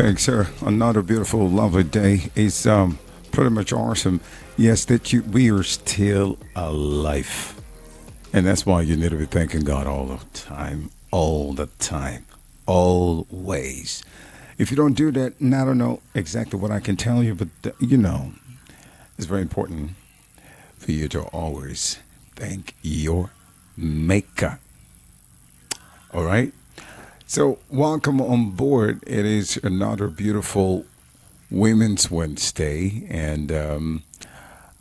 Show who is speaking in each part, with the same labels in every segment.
Speaker 1: Okay, sir. Another beautiful, lovely day. It's pretty much awesome. Yes, that we are still alive, and that's why you need to be thanking God all the time, always. If you don't do that, and I don't know exactly what I can tell you, but it's very important for you to always thank your Maker. All right. So, welcome on board. It is another beautiful Women's Wednesday, and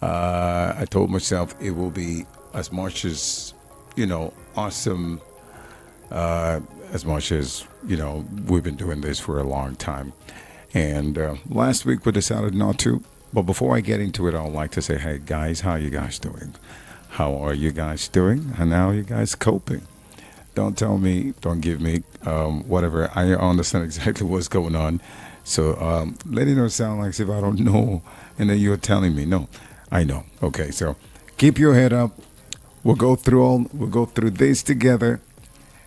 Speaker 1: I told myself it will be as much as awesome, as much as we've been doing this for a long time. And last week we decided not to. But before I get into it, I'd like to say, hey guys, how you guys doing? How are you guys doing? And how are you guys coping? Don't tell me, don't give me whatever. I understand exactly what's going on. So letting it sound like as if I don't know and then you're telling me. No, I know. Okay, so keep your head up. We'll go through this together,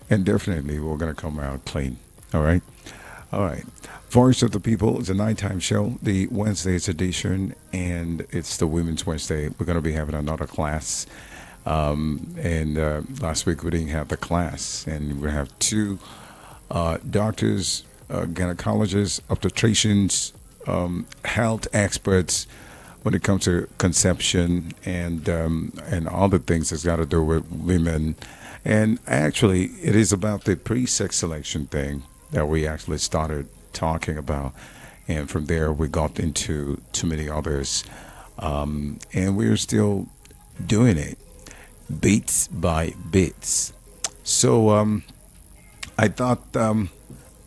Speaker 1: and definitely we're gonna come out clean. All right? All right. Voice of the People is a nighttime show, the Wednesday's edition, and it's the Women's Wednesday. We're going to be having another class. And last week we didn't have the class, and we have two doctors, gynecologists, obstetricians, health experts when it comes to conception and all the things that's got to do with women. And actually, it is about the pre-sex selection thing that we actually started talking about, and from there we got into too many others, and we're still doing it bits by bits. So I thought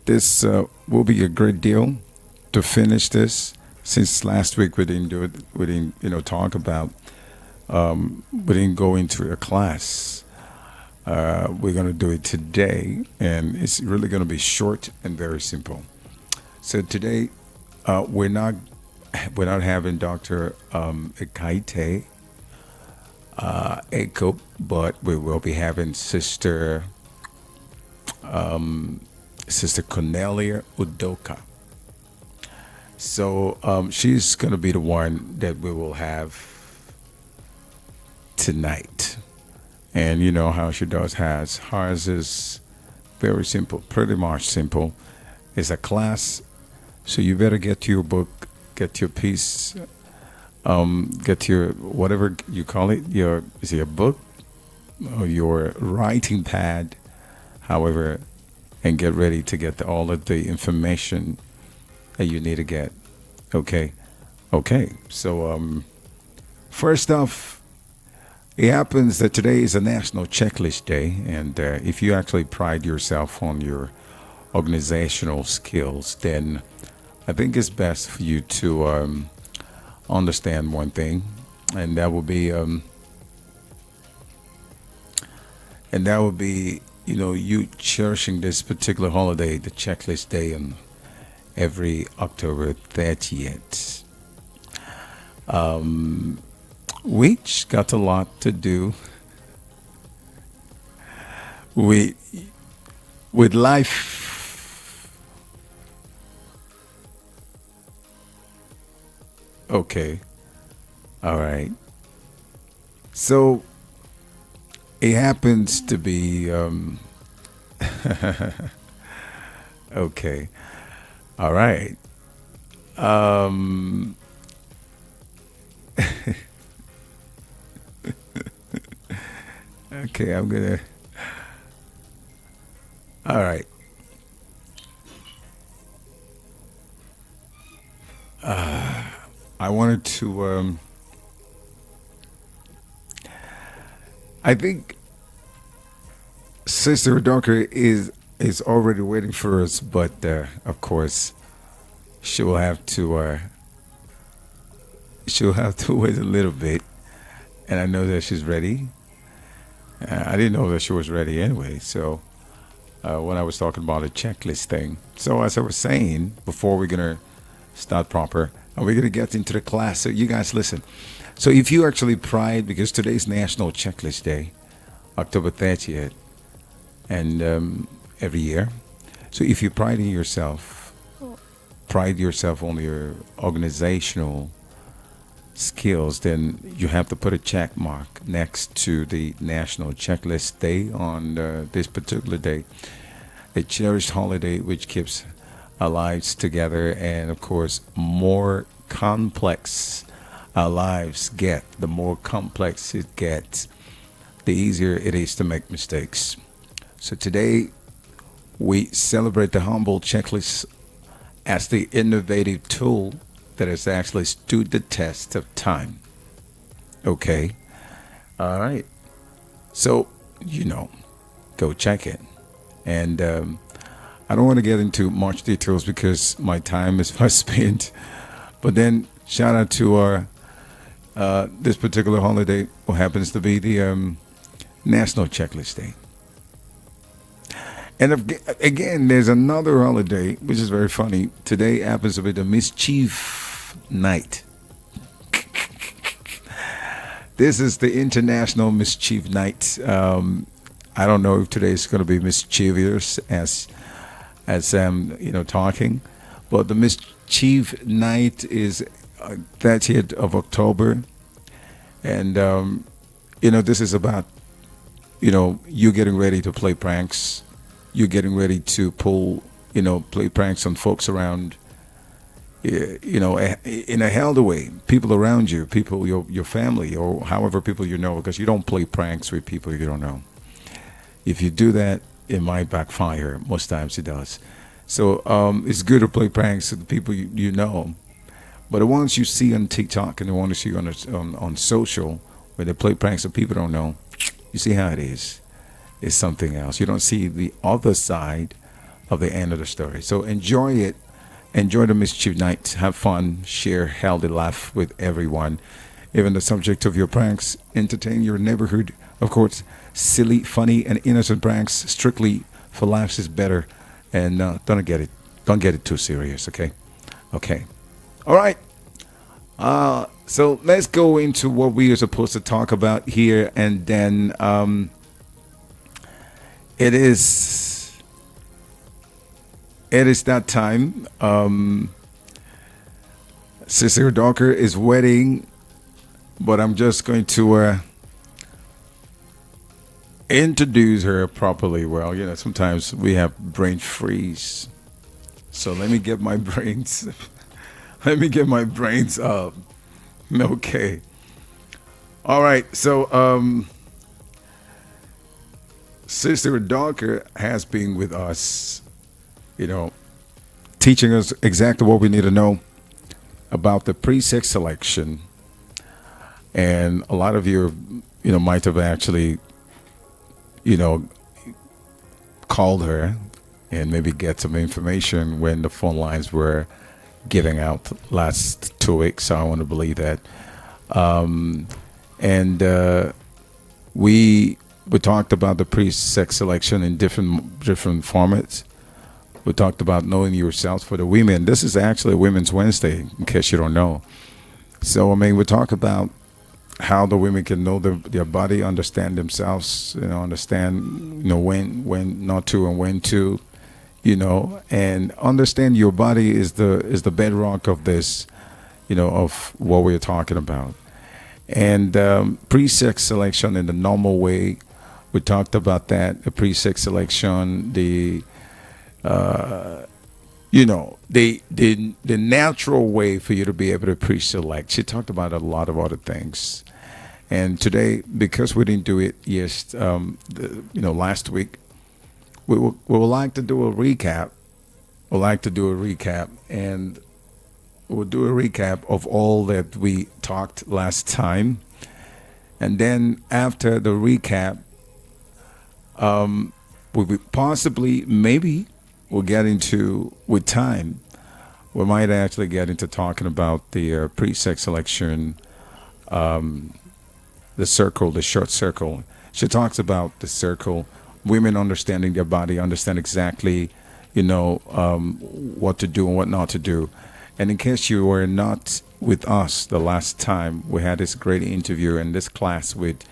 Speaker 1: this will be a great deal to finish this, since last week we didn't do it, we didn't talk about, we didn't go into a class. We're going to do it today, and it's really going to be short and very simple. So today, we're not having Dr. Ekaite Eko, but we will be having Sister Cornelia Udoka. So she's going to be the one that we will have tonight. And you know how she does hers is very simple, pretty much simple. It's a class, so you better get your book, get your piece, get your whatever you call it, is it a book or your writing pad, however, and get ready to get all of the information that you need to get. Okay, okay. So first off, it happens that today is a National Checklist Day, and if you actually pride yourself on your organizational skills, then I think it's best for you to understand one thing, and that will be, you cherishing this particular holiday, the Checklist Day, on every October 30th. Which got a lot to do with life. Okay, all right. So it happens to be okay, all right. Um, Okay, I'm gonna. All right. I wanted to. I think Sister Donker is already waiting for us, but of course, she will have to. She'll have to wait a little bit, and I know that she's ready. I didn't know that she was ready anyway. So when I was talking about a checklist thing, so as I was saying before, we're gonna start proper, and we're gonna get into the class. So you guys listen. So if you actually pride, because today's National Checklist Day, October 30th, and every year. So if you pride in yourself pride yourself on your organizational skills, then you have to put a check mark next to the National Checklist Day on this particular day, a cherished holiday which keeps our lives together. And of course, more complex our lives get, the more complex it gets, the easier it is to make mistakes. So today, we celebrate the humble checklist as the innovative tool that has actually stood the test of time. Okay? All right. So, go check it. And I don't want to get into much details because my time is fast spent. But then, shout out to our this particular holiday, what happens to be the National Checklist Day. And again, there's another holiday which is very funny. Today happens to be the Mischief Night. This is the International Mischief Night. I don't know if today is going to be mischievous as talking, but the Mischief Night is 30th of October, and this is about you getting ready to play pranks. You're getting ready to play pranks on folks around, in a healthy way. People around you, people, your family, or however people because you don't play pranks with people you don't know. If you do that, it might backfire. Most times it does. So it's good to play pranks with the people you know. But the ones you see on TikTok and the ones you see on social, where they play pranks with people don't know, you see how it is. It's something else. You don't see the other side of the end of the story. So enjoy it. Enjoy the Mischief Night. Have fun. Share healthy laugh with everyone. Even the subject of your pranks. Entertain your neighborhood. Of course, silly, funny, and innocent pranks strictly for laughs is better. And don't get it too serious. Okay. All right. So let's go into what we are supposed to talk about here, and then it is that time. Sr Dawker is waiting, but I'm just going to introduce her properly. Well, sometimes we have brain freeze, so let me get my brains. Let me get my brains up. Okay. All right. So, Sr Dawker has been with us, teaching us exactly what we need to know about the pre-sex selection. And a lot of you, might have actually, called her and maybe get some information when the phone lines were giving out last 2 weeks. So I want to believe that. We talked about the pre-sex selection in different formats. We talked about knowing yourself for the women. This is actually Women's Wednesday, in case you don't know. So we talk about how the women can know their body, understand themselves, understand when not to and when to, and understand your body is the bedrock of this, of what we're talking about. And pre-sex selection in the normal way, we talked about that. The pre-sex selection, the natural way for you to be able to pre-select. She talked about a lot of other things. And today, because we didn't do it last week, we would like to do a recap. And we'll do a recap of all that we talked last time. And then after the recap, we would possibly, maybe we'll get into, with time, we might actually get into talking about the pre-sex selection, the circle, the short circle. She talks about the circle, women understanding their body, understand exactly, what to do and what not to do. And in case you were not with us the last time, we had this great interview in this class with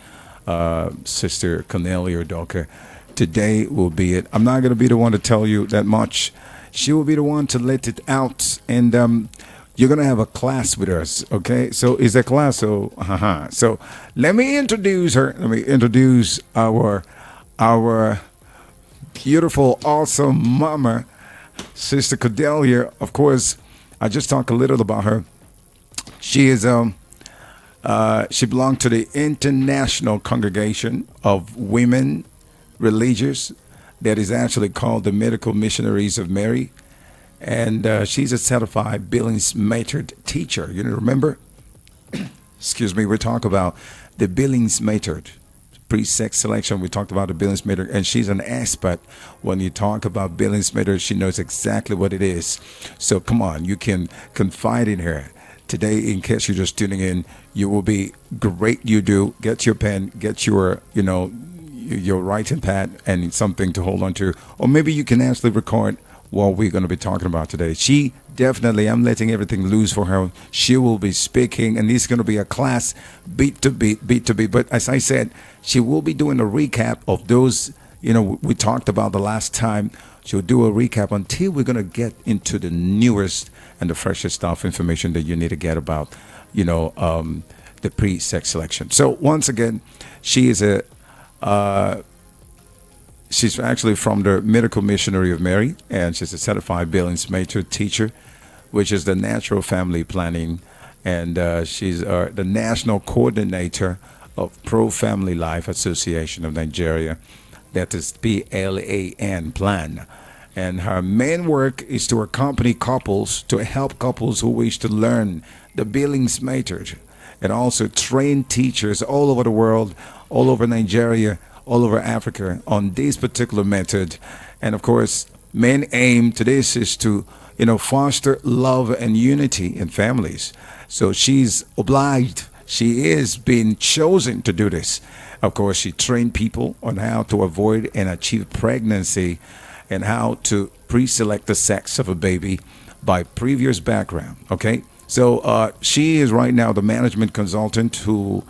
Speaker 1: Sr Cornelia Dawker. Today will be it. I'm not going to be the one to tell you that much. She will be the one to let it out, and you're gonna have a class with us. Okay, so it's a class. So, so let me introduce her. Let me introduce our beautiful, awesome mama, Sister Cordelia. Of course, I just talked a little about her. She is she belonged to the International Congregation of Women Religious, that is actually called the Medical Missionaries of Mary, and she's a certified Billings Method teacher. You know, remember? Excuse me. We talk about the Billings Method pre-sex selection. We talked about the Billings Method, and she's an expert. When you talk about Billings Method, she knows exactly what it is. So come on, you can confide in her. Today, in case you're just tuning in, you will be great. You do get your pen, get your your writing pad, and something to hold on to, or maybe you can actually record what we're going to be talking about today. She definitely, I'm letting everything loose for her. She will be speaking, and this is going to be a class beat to beat, beat to beat. But as I said, she will be doing a recap of those, we talked about the last time. She'll do a recap until we're going to get into the newest and the freshest stuff, information that you need to get about, the pre-sex selection. So once again, she is she's actually from the Medical Missionary of Mary, and she's a certified Billings Method teacher, which is the Natural Family Planning, and she's the national coordinator of Pro Family Life Association of Nigeria. That is PLAN, Plan. And her main work is to accompany couples, to help couples who wish to learn the Billings Method, and also train teachers all over the world, all over Nigeria, all over Africa on this particular method. And of course, main aim to this is to, foster love and unity in families. So she's obliged. She is being chosen to do this. Of course, she trained people on how to avoid and achieve pregnancy, and how to pre-select the sex of a baby by previous background. Okay, so she is right now the management consultant who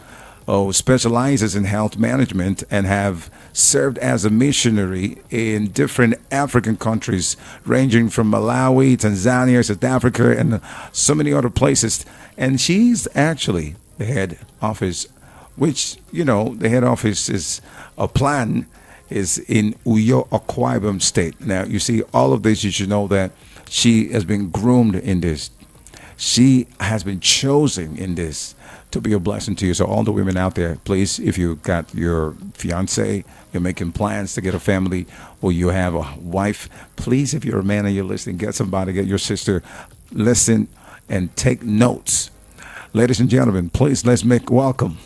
Speaker 1: specializes in health management, and have served as a missionary in different African countries, ranging from Malawi, Tanzania, South Africa, and so many other places. And she's actually the head office, which, the head office is a plan, is in Uyo, Akwa Ibom State. Now, you see, all of this, you should know that she has been groomed in this. She has been chosen in this to be a blessing to you. So all the women out there, please, if you got your fiance, you're making plans to get a family, or you have a wife, please, if you're a man and you're listening, get somebody, get your sister, listen and take notes. Ladies and gentlemen, please, let's make welcome.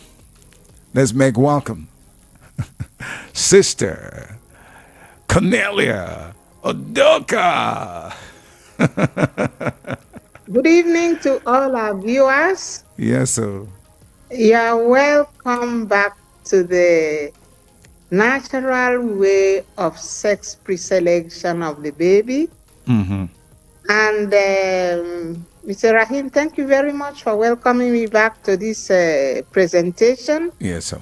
Speaker 1: Sister Cornelia Odoka.
Speaker 2: Good evening to all our viewers.
Speaker 1: Yes, sir.
Speaker 2: You are welcome back to the natural way of sex preselection of the baby.
Speaker 1: Mm-hmm.
Speaker 2: And Mr. Rahim, thank you very much for welcoming me back to this presentation.
Speaker 1: Yes, sir.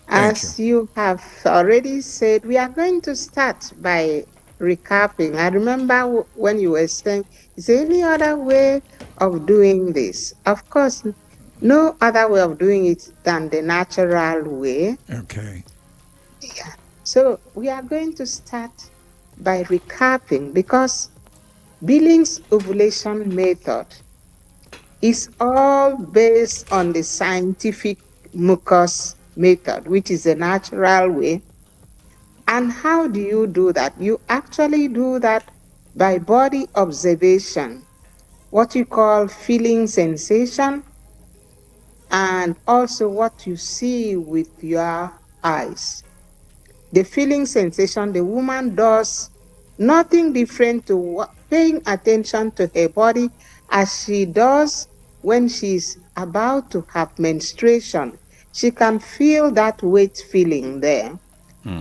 Speaker 1: Thank you.
Speaker 2: As you have already said, we are going to start by recapping. I remember when you were saying, is there any other way of doing this? Of course, no other way of doing it than the natural way.
Speaker 1: Okay.
Speaker 2: Yeah. So we are going to start by recapping, because Billings ovulation method is all based on the scientific mucus method, which is a natural way. And how do you do that? You actually do that by body observation, what you call feeling sensation, and also what you see with your eyes. The feeling sensation, the woman does nothing different to paying attention to her body as she does when she's about to have menstruation. She can feel that weight feeling there.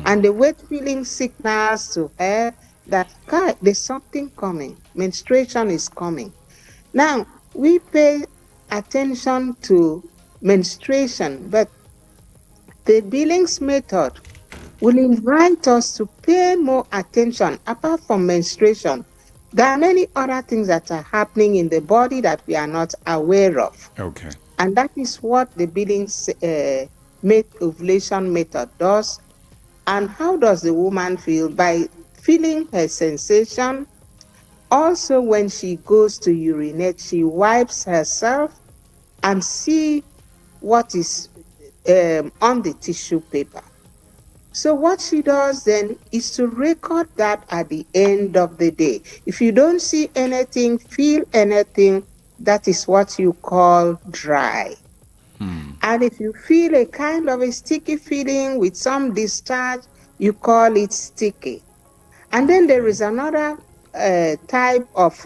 Speaker 2: And the weight feeling signals to her that, God, there's something coming. Menstruation is coming. Now, we pay attention to menstruation, but the Billings method will invite us to pay more attention, apart from menstruation, There are many other things that are happening in the body that we are not aware of.
Speaker 1: Okay.
Speaker 2: And that is what the Billings ovulation method does. And how does the woman feel? By feeling her sensation. Also, when she goes to urinate, she wipes herself and see what is on the tissue paper. So what she does then is to record that at the end of the day. If you don't see anything, feel anything, that is what you call dry. And if you feel a kind of a sticky feeling with some discharge, you call it sticky. And then there is another type of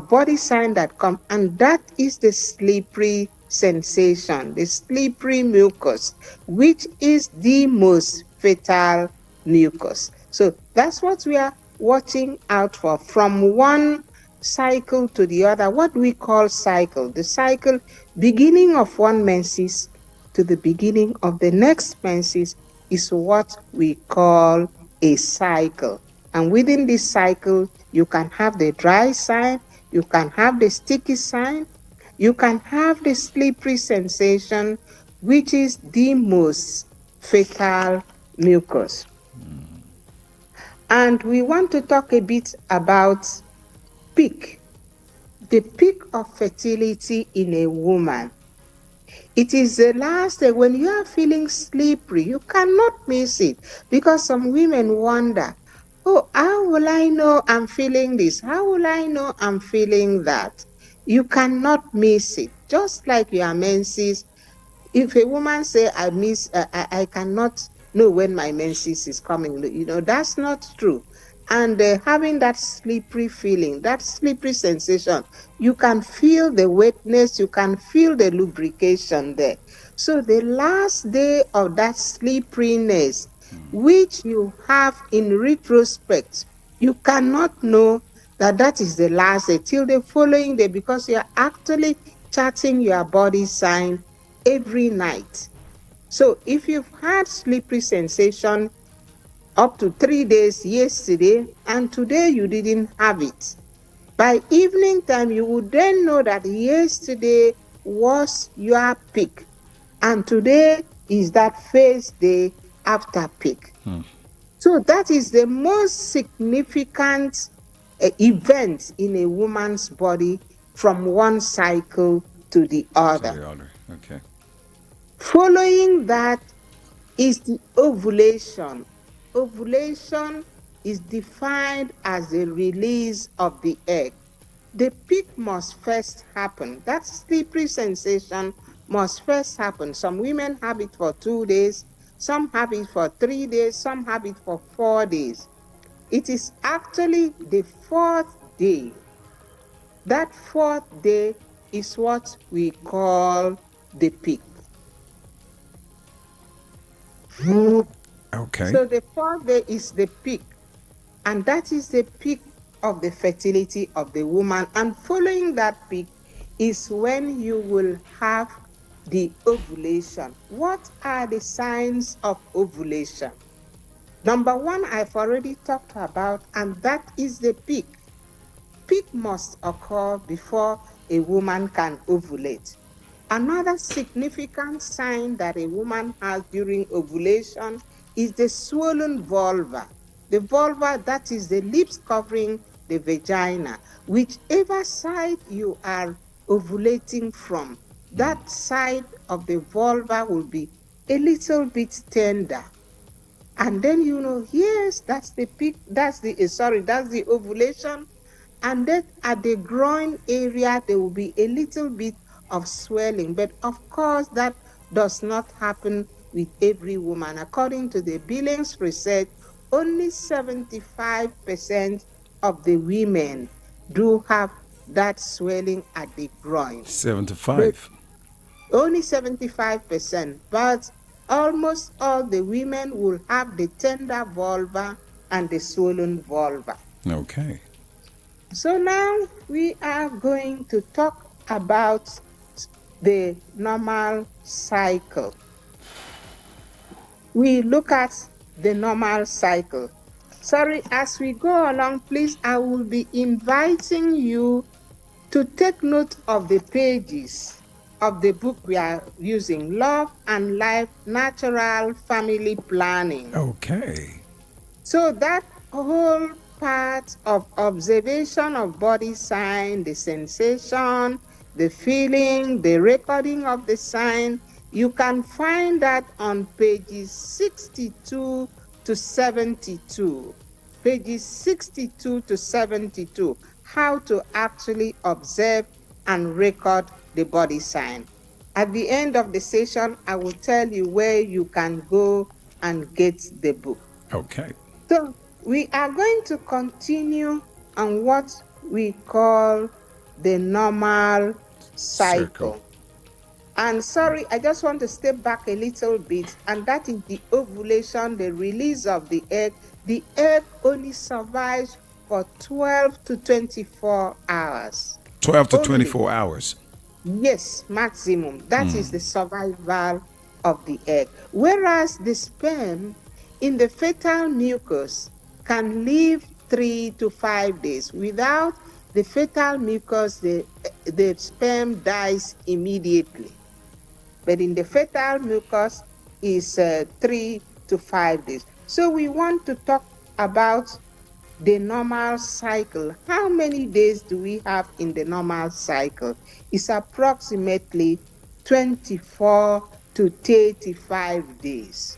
Speaker 2: body sign that come, and that is the slippery sensation, the slippery mucus, which is the most fatal mucus. So that's what we are watching out for from one cycle to the other. What we call cycle, the cycle beginning of one menses to the beginning of the next menses is what we call a cycle. And within this cycle, you can have the dry sign, you can have the sticky sign, you can have the slippery sensation, which is the most fatal mucus. And we want to talk a bit about peak, the peak of fertility in a woman. It is the last day when you are feeling slippery, you cannot miss it, because some women wonder, oh, how will I know I'm feeling this? How will I know I'm feeling that? You cannot miss it. Just like your menses, if a woman say I cannot know when my menses is coming, that's not true. And having that slippery feeling, that slippery sensation, you can feel the wetness, you can feel the lubrication there. So the last day of that slipperiness, which you have in retrospect, you cannot know that that is the last day till the following day, because you're actually charting your body sign every night. So if you've had slippery sensation up to 3 days yesterday and today you didn't have it, by evening time you would then know that yesterday was your peak and today is that first day after peak. So that is the most significant event in a woman's body from one cycle to the
Speaker 1: To
Speaker 2: other.
Speaker 1: the other. Okay.
Speaker 2: Following that is the ovulation. Ovulation is defined as the release of the egg. The peak must first happen. That slippery sensation must first happen. Some women have it for 2 days, some have it for 3 days, some have it for 4 days. It is actually the fourth day. That fourth day is what we call the peak.
Speaker 1: Okay.
Speaker 2: So the fourth day is the peak, and that is the peak of the fertility of the woman. And following that peak is when you will have the ovulation. What are the signs of ovulation? Number one, I've already talked about, and that is the peak. Peak must occur before a woman can ovulate. Another significant sign that a woman has during ovulation is the swollen vulva. The vulva, that is the lips covering the vagina. Whichever side you are ovulating from, that side of the vulva will be a little bit tender. And then yes, that's the peak, that's the ovulation. And then at the groin area, there will be a little bit of swelling. But of course, that does not happen with every woman. According to the Billings research, only 75% of the women do have that swelling at the groin. But
Speaker 1: 75.
Speaker 2: only 75%, but almost all the women will have the tender vulva and the swollen vulva.
Speaker 1: Okay.
Speaker 2: So now we are going to talk about the normal cycle. We look at the normal cycle. Sorry, as we go along, please, I will be inviting you to take note of the pages of the book we are using, Love and Life Natural Family Planning.
Speaker 1: Okay.
Speaker 2: So that whole part of observation of body sign, the sensation, the feeling, the recording of the sign, you can find that on pages 62 to 72. Pages 62 to 72, how to actually observe and record the body sign. At the end of the session, I will tell you where you can go and get the book.
Speaker 1: Okay.
Speaker 2: So we are going to continue on what we call the normal
Speaker 1: Circle.
Speaker 2: cycle. And sorry, I just want to step back a little bit, and that is the ovulation, the release of the egg. The egg only survives for 12 to 24 hours.
Speaker 1: 12 to
Speaker 2: Only.
Speaker 1: 24 hours.
Speaker 2: Yes, maximum. That is the survival of the egg. Whereas the sperm in the fetal mucus can live 3 to 5 days. Without the fetal mucus, the sperm dies immediately. But in the fetal mucus is 3 to 5 days. So we want to talk about the normal cycle. How many days do we have in the normal cycle? It's approximately 24 to 35 days.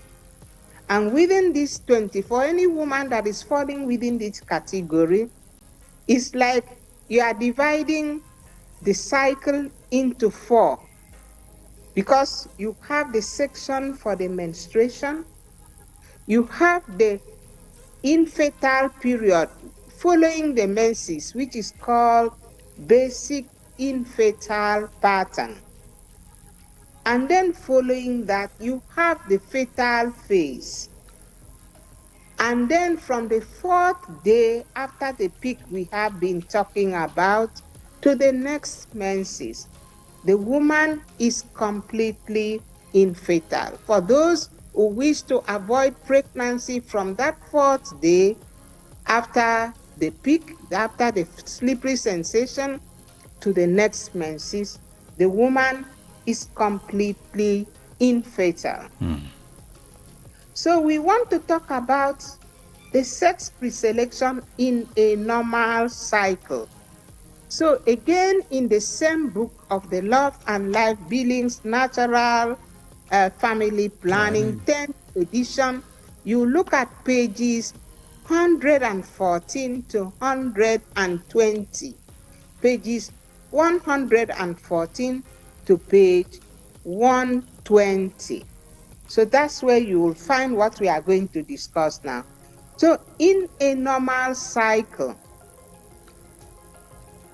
Speaker 2: And within this 24, any woman that is falling within this category, it's like you are dividing the cycle into 4, because you have the section for the menstruation, you have the infertile period following the menses, which is called basic infertile pattern. And then following that, you have the fetal phase. And then from the 4th day after the peak we have been talking about to the next menses, the woman is completely infertile. For those who wish to avoid pregnancy from that 4th day, after the peak, after the slippery sensation to the next menses, the woman is completely infertile. So we want to talk about the sex preselection in a normal cycle. So again, in the same book of the Love and Life Billings Natural Family Planning, 10th edition, you look at pages 114 to 120. Pages 114 to page 120. So that's where you will find what we are going to discuss now. So in a normal cycle,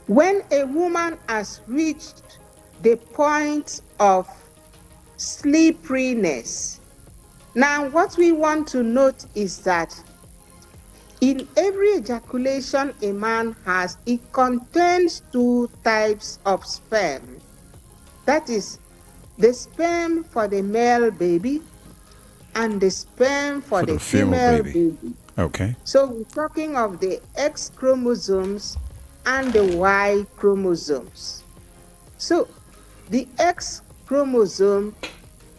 Speaker 2: when a woman has reached the point of slipperiness, now what we want to note is that in every ejaculation a man has, it contains 2 types of sperm. That is the sperm for the male baby and the sperm for the female baby.
Speaker 1: Okay.
Speaker 2: So we're talking of the X chromosomes and the Y chromosomes. So the X chromosome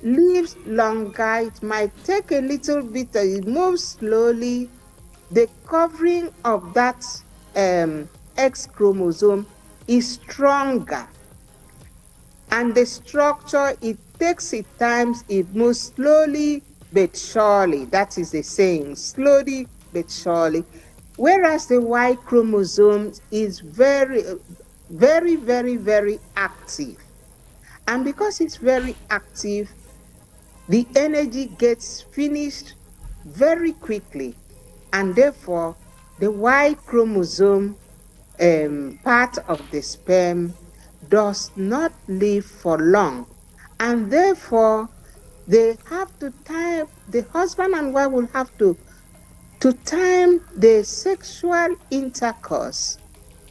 Speaker 2: lives longer. It might take a little bit, it moves slowly. The covering of that X chromosome is stronger. And the structure, it takes its time, it moves slowly but surely. That is the saying, slowly but surely. Whereas the Y chromosome is very, very, very, very active. And because it's very active, the energy gets finished very quickly. And therefore, the Y chromosome part of the sperm does not live for long. And therefore, they have to time, the husband and wife will have to time the sexual intercourse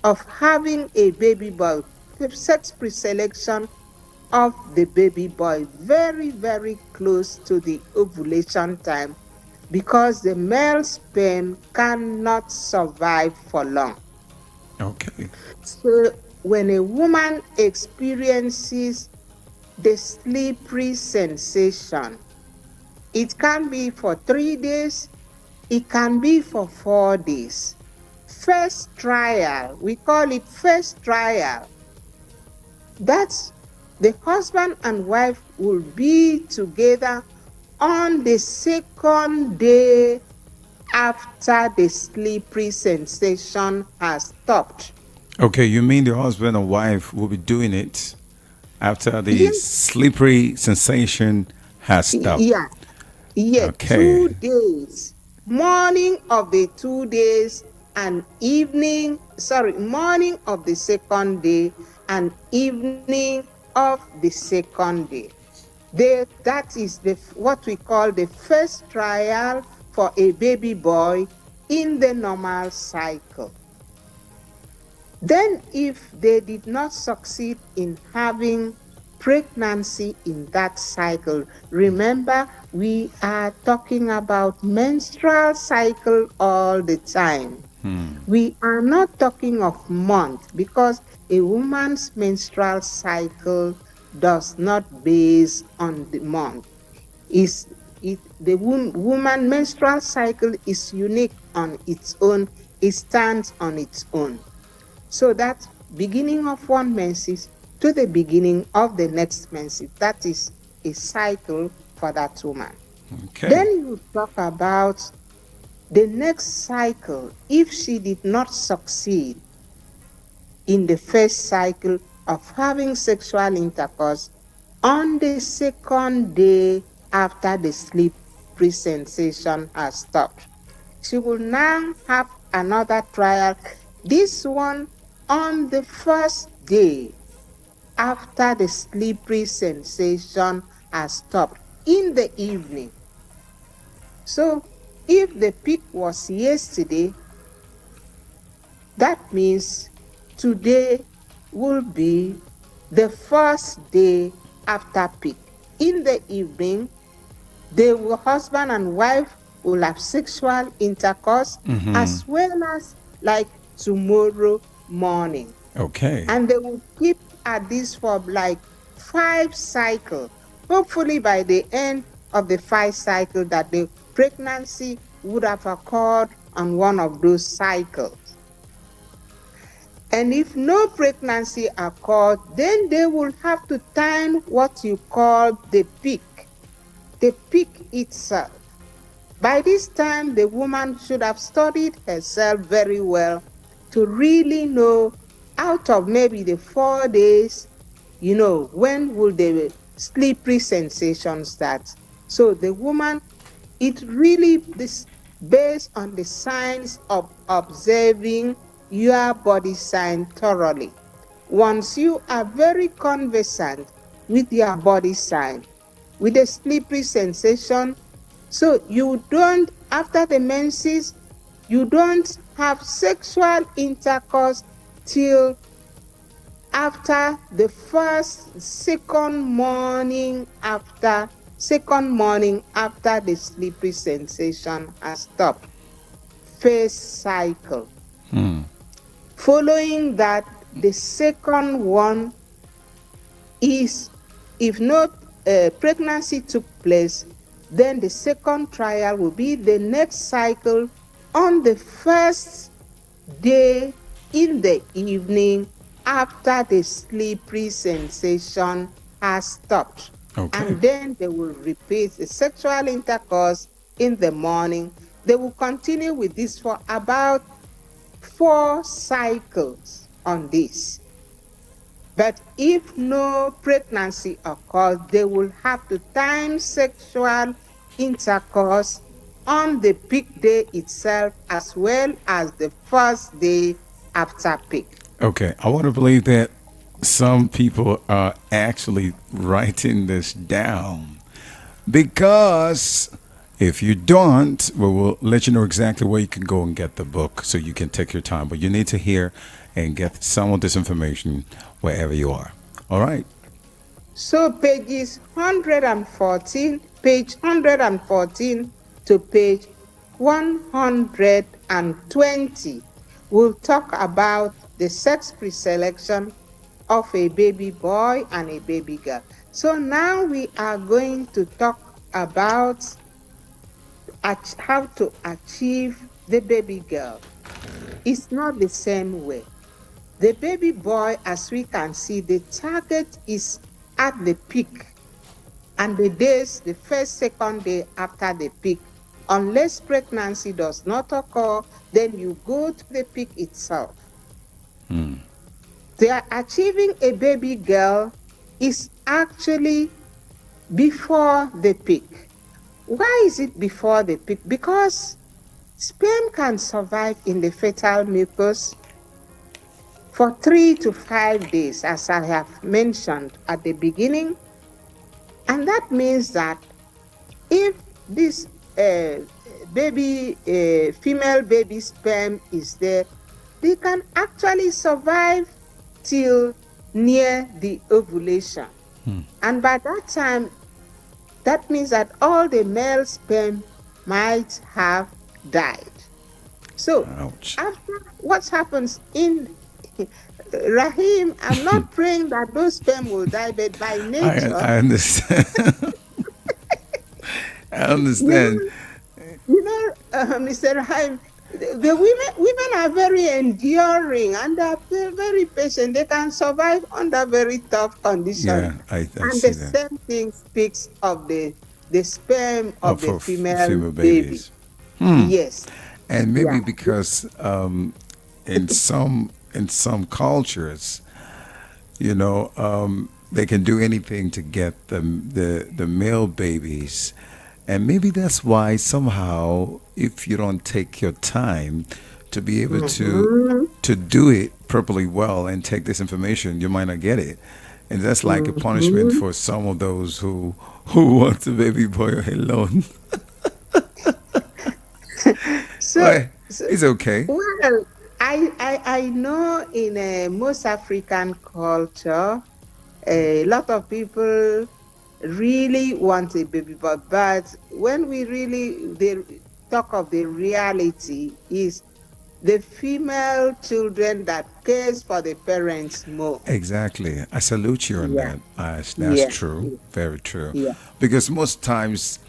Speaker 2: of having a baby boy, the sex preselection of the baby boy, very, very close to the ovulation time. because the male sperm cannot survive for long.
Speaker 1: Okay.
Speaker 2: So when a woman experiences the slippery sensation, it can be for 3 days, it can be for 4 days. First trial, we call it first trial. That's the husband and wife will be together on the second day after the slippery sensation has stopped.
Speaker 1: Okay, you mean the husband and wife will be doing it after the
Speaker 2: Yes,
Speaker 1: slippery sensation has stopped?
Speaker 2: yeah, yeah,
Speaker 1: Okay.
Speaker 2: 2 days. Morning of the 2 days and evening, sorry, morning of the second day and evening of the second day. That is what we call the first trial for a baby boy in the normal cycle. Then, if they did not succeed in having pregnancy in that cycle, remember we are talking about menstrual cycle all the time. We are not talking of month because a woman's menstrual cycle does not base on the month. Is it the woman menstrual cycle is unique on its own, it stands on its own. So that beginning of one menses to the beginning of the next menses, that is a cycle for that woman.
Speaker 1: Okay.
Speaker 2: Then you talk about the next cycle. If she did not succeed in the first cycle of having sexual intercourse, on the second day after the slippery sensation has stopped, she will now have another trial, this one on the first day after the slippery sensation has stopped in the evening. So if the peak was yesterday, that means today will be the first day after peak. In the evening, husband and wife will have sexual intercourse as well as like tomorrow morning.
Speaker 1: Okay.
Speaker 2: And they will keep at this for like 5 cycles. Hopefully, by the end of the 5 cycle, that the pregnancy would have occurred on one of those cycles. And if no pregnancy occurred, then they will have to time what you call the peak itself. By this time, the woman should have studied herself very well to really know out of maybe the 4 days, when will the slippery sensation start. So the woman, it really this based on the signs of observing your body sign thoroughly. Once you are very conversant with your body sign, with the slippery sensation, so you don't, after the menses, you don't have sexual intercourse till after the second morning after the slippery sensation has stopped. First cycle. Following that, the second one is, if no pregnancy took place, then the second trial will be the next cycle on the first day in the evening after the slippery sensation has stopped.
Speaker 1: Okay.
Speaker 2: And then they will repeat the sexual intercourse in the morning. They will continue with this for about 4 cycles on this. But if no pregnancy occurs, they will have to time sexual intercourse on the peak day itself as well as the first day after peak.
Speaker 1: Okay. I want to believe that some people are actually writing this down because if you don't, we will let you know exactly where you can go and get the book so you can take your time. But you need to hear and get some of this information wherever you are. All right.
Speaker 2: So page 114 to page 120. We'll talk about the sex preselection of a baby boy and a baby girl. So now we are going to talk about how to achieve the baby girl. It's not the same way. The baby boy, as we can see, the target is at the peak and the days, the first, second day after the peak. Unless pregnancy does not occur, then you go to the peak itself. They are achieving a baby girl is actually before the peak. Why is it before the peak? Because sperm can survive in the fetal mucus for 3 to 5 days, as I have mentioned at the beginning. And that means that if this female baby sperm is there, they can actually survive till near the ovulation. And by that time, that means that all the male sperm might have died. So,
Speaker 1: Ouch.
Speaker 2: after what happens in Rahim, I'm not praying that those sperm will die, but by nature,
Speaker 1: I understand. I understand.
Speaker 2: you Mr. Rahim, the women are very enduring and they're very patient. They can survive under very tough conditions.
Speaker 1: Yeah, I
Speaker 2: And
Speaker 1: see
Speaker 2: the
Speaker 1: that.
Speaker 2: same thing speaks of the sperm
Speaker 1: Oh,
Speaker 2: of the
Speaker 1: for
Speaker 2: female
Speaker 1: female
Speaker 2: baby.
Speaker 1: babies.
Speaker 2: Yes.
Speaker 1: And maybe
Speaker 2: Yeah.
Speaker 1: because in some cultures, they can do anything to get the male babies, and maybe that's why somehow, if you don't take your time to be able to do it properly well and take this information, you might not get it, and that's like a punishment for some of those who want the baby boy alone.
Speaker 2: So,
Speaker 1: But
Speaker 2: so
Speaker 1: it's okay.
Speaker 2: well, I know in most African culture, a lot of people really want a baby boy, but when we really talk of the reality is the female children that cares for the parents more.
Speaker 1: Exactly. I salute you on
Speaker 2: Yeah,
Speaker 1: that. That's
Speaker 2: yeah,
Speaker 1: true. Very true.
Speaker 2: yeah.
Speaker 1: Because most times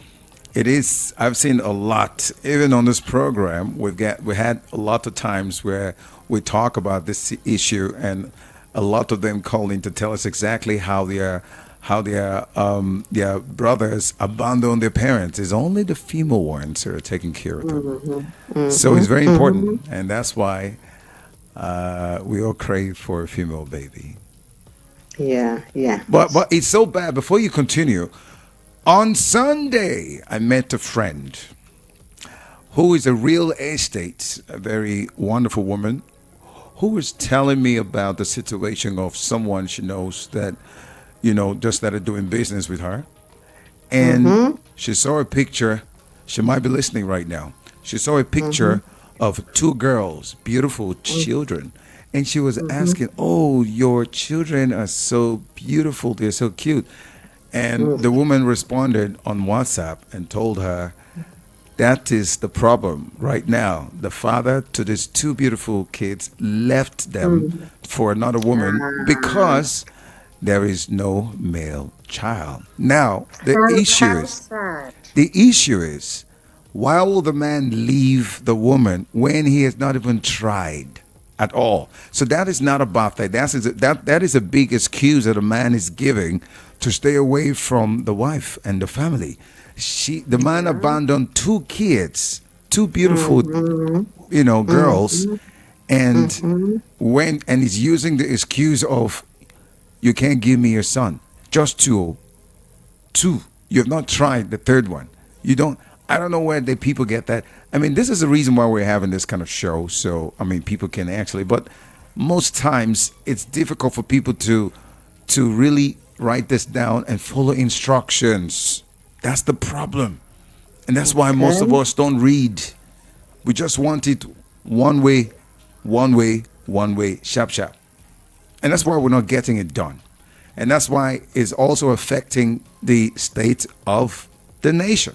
Speaker 1: it is, I've seen a lot, even on this program, we had a lot of times where we talk about this issue, and a lot of them call in to tell us exactly how their brothers abandon their parents. It's only the female ones who are taking care of them. So it's very important, and that's why we all crave for a female baby.
Speaker 2: Yeah, yeah.
Speaker 1: But it's so bad. Before you continue, on Sunday I met a friend who is a real estate, a very wonderful woman, who was telling me about the situation of someone she knows that, just started doing business with her. And she saw a picture. She might be listening right now. She saw a picture of two girls, beautiful children. And she was asking, "Oh, your children are so beautiful. They're so cute." And the woman responded on WhatsApp and told her, that is the problem right now. The father to these two beautiful kids left them for another woman because there is no male child. Now,
Speaker 2: How sad.
Speaker 1: the issue is, why will the man leave the woman when he has not even tried at all? So that is not about that. That is a big excuse that a man is giving to stay away from the wife and the family. The man abandoned two kids, two beautiful, girls, and he's using the excuse of, you can't give me your son, just two. You have not tried the third one. You don't. I don't know where the people get that. I mean, this is the reason why we're having this kind of show. So I mean, people can actually, but most times it's difficult for people to really write this down and follow instructions. That's the problem. And that's why most of us don't read. We just want it one way, sharp, sharp. And that's why we're not getting it done. And that's why it's also affecting the state of the nation.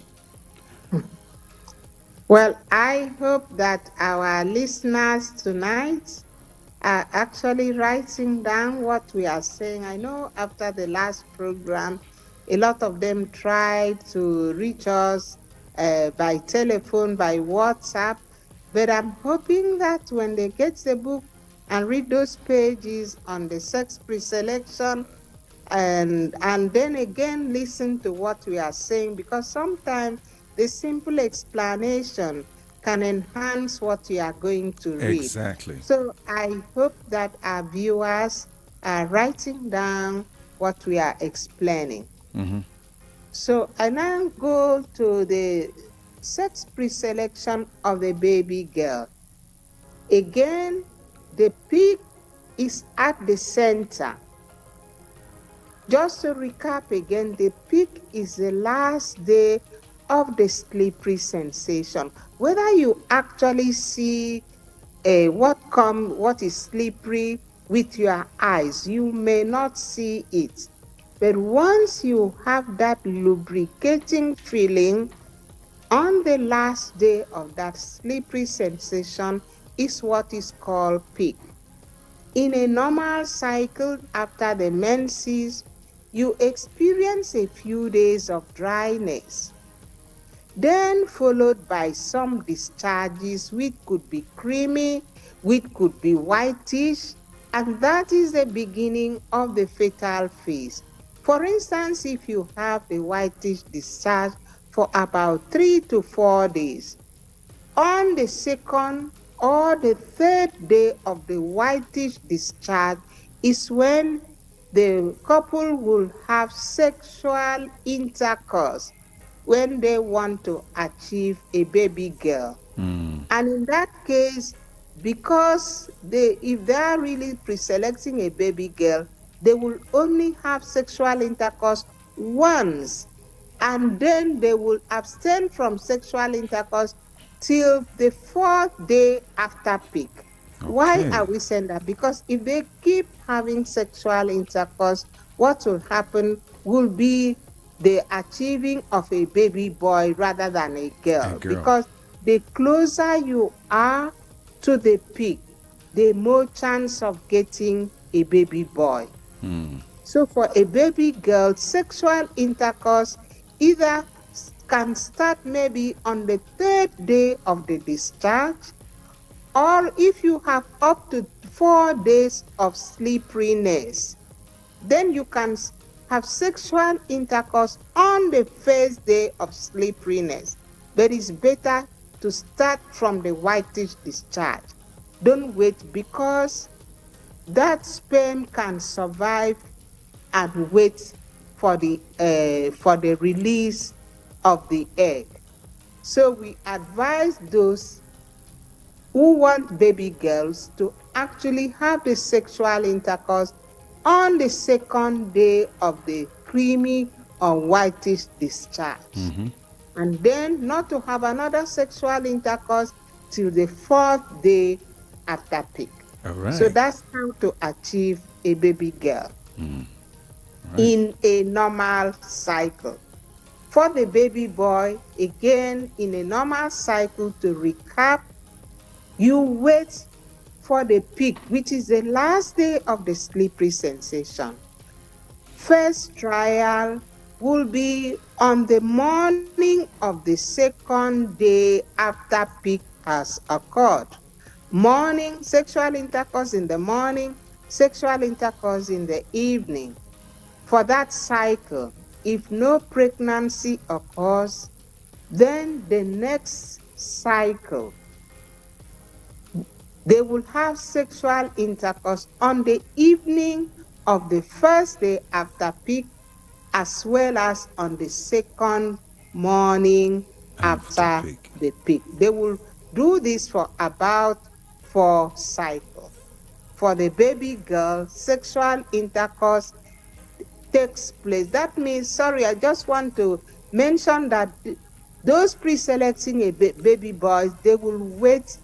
Speaker 2: Well, I hope that our listeners tonight are actually writing down what we are saying. I know after the last program, a lot of them tried to reach us by telephone, by WhatsApp, but I'm hoping that when they get the book and read those pages on the sex preselection, and then again listen to what we are saying, because sometimes the simple explanation can enhance what you are going to read.
Speaker 1: Exactly.
Speaker 2: So I hope that our viewers are writing down what we are explaining.
Speaker 1: Mm-hmm.
Speaker 2: So I now go to the sex preselection of the baby girl. Again, the pig is at the center. Just to recap again, the peak is the last day of the slippery sensation. Whether you actually see what is slippery with your eyes, you may not see it. But once you have that lubricating feeling on the last day of that slippery sensation, is what is called peak. In a normal cycle after the menses, you experience a few days of dryness, then followed by some discharges which could be creamy, which could be whitish, and that is the beginning of the fetal phase. For instance, if you have the whitish discharge for about 3 to 4 days, on the second or the third day of the whitish discharge is when the couple will have sexual intercourse when they want to achieve a baby girl.
Speaker 1: Mm.
Speaker 2: And in that case, because if they are really pre-selecting a baby girl, they will only have sexual intercourse once, and then they will abstain from sexual intercourse till the fourth day after peak. Why
Speaker 1: Okay.
Speaker 2: are we saying that? Because if they keep having sexual intercourse, what will happen will be the achieving of a baby boy rather than a
Speaker 1: A
Speaker 2: girl.
Speaker 1: girl.
Speaker 2: Because the closer you are to the peak, the more chance of getting a baby boy.
Speaker 1: Mm.
Speaker 2: So for a baby girl, sexual intercourse either can start maybe on the third day of the discharge, or if you have up to 4 days of sleepiness, then you can have sexual intercourse on the first day of sleepiness. But it's better to start from the whitish discharge. Don't wait, because that sperm can survive and wait for the release of the egg. So we advise those who want baby girls to actually have the sexual intercourse on the second day of the creamy or whitish discharge,
Speaker 1: Mm-hmm.
Speaker 2: and then not to have another sexual intercourse till the fourth day after peak.
Speaker 1: All
Speaker 2: So
Speaker 1: right.
Speaker 2: that's how to achieve a baby girl
Speaker 1: Mm. Right.
Speaker 2: in a normal cycle. For the baby boy, again, in a normal cycle, to recap, you wait for the peak, which is the last day of the slippery sensation. First trial will be on the morning of the second day after peak has occurred. Morning, sexual intercourse in the morning, sexual intercourse in the evening. For that cycle, if no pregnancy occurs, then the next cycle, they will have sexual intercourse on the evening of the first day after peak, as well as on the second morning
Speaker 1: After
Speaker 2: after
Speaker 1: peak.
Speaker 2: the peak. They will do this for about 4 cycles. For the baby girl, sexual intercourse takes place. That means, sorry, I just want to mention that those pre-selecting a baby boys, they will wait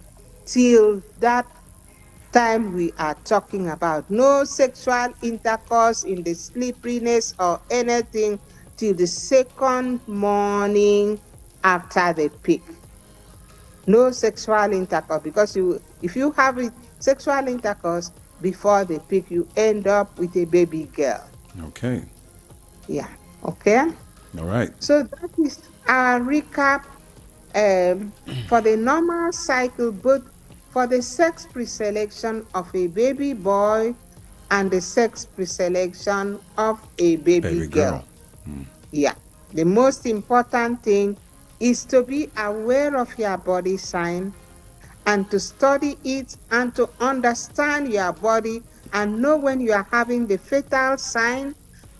Speaker 2: till that time we are talking about. No sexual intercourse in the sleepiness or anything till the second morning after the peak. No sexual intercourse, because if you have sexual intercourse before the peak, you end up with a baby girl.
Speaker 1: Okay.
Speaker 2: Yeah. Okay.
Speaker 1: All right.
Speaker 2: So that is our recap for the normal cycle, both for the sex preselection of a baby boy and the sex preselection of a baby
Speaker 1: Baby girl.
Speaker 2: girl. Yeah. The most important thing is to be aware of your body sign and to study it and to understand your body and know when you are having the fetal sign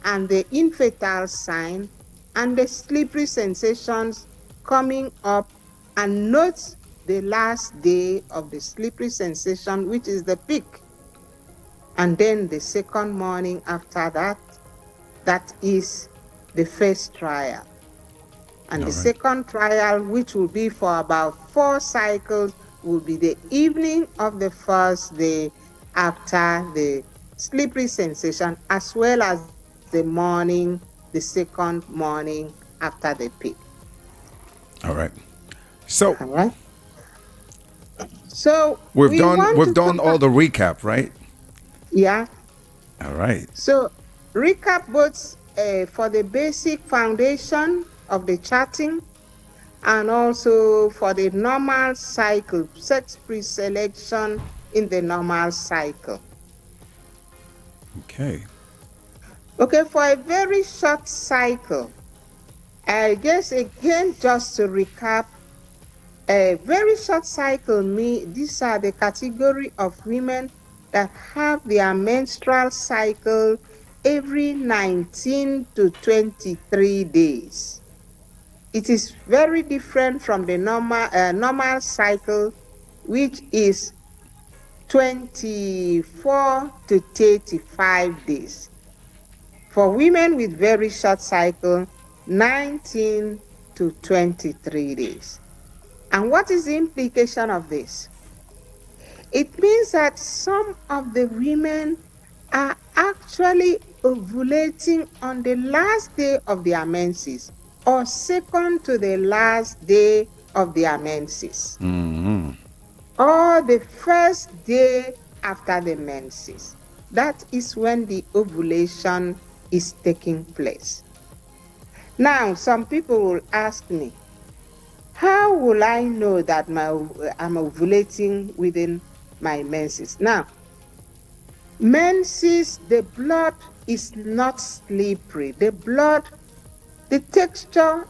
Speaker 2: and the infertile sign and the slippery sensations coming up, and note the last day of the slippery sensation, which is the peak. And then the second morning after that, that is the first trial. And
Speaker 1: All
Speaker 2: the
Speaker 1: right.
Speaker 2: second trial, which will be for about 4 cycles, will be the evening of the first day after the slippery sensation, as well as the morning, the second morning after the peak.
Speaker 1: All right. So
Speaker 2: All right. So
Speaker 1: we've
Speaker 2: we
Speaker 1: done
Speaker 2: want
Speaker 1: we've
Speaker 2: to
Speaker 1: done all
Speaker 2: talk,
Speaker 1: the recap, right?
Speaker 2: yeah.
Speaker 1: All right.
Speaker 2: So recap both for the basic foundation of the charting and also for the normal cycle, sex pre-selection in the normal cycle.
Speaker 1: Okay.
Speaker 2: Okay, for a very short cycle, I guess again, just to recap, a very short cycle, these are the category of women that have their menstrual cycle every 19 to 23 days. It is very different from the normal cycle, which is 24 to 35 days. For women with very short cycle, 19 to 23 days. And what is the implication of this? It means that some of the women are actually ovulating on the last day of their menses or second to the last day of their menses,
Speaker 1: Mm-hmm.
Speaker 2: or the first day after the menses. That is when the ovulation is taking place. Now, some people will ask me, how will I know that I'm ovulating within my menses? Now, menses, the blood is not slippery. The blood, the texture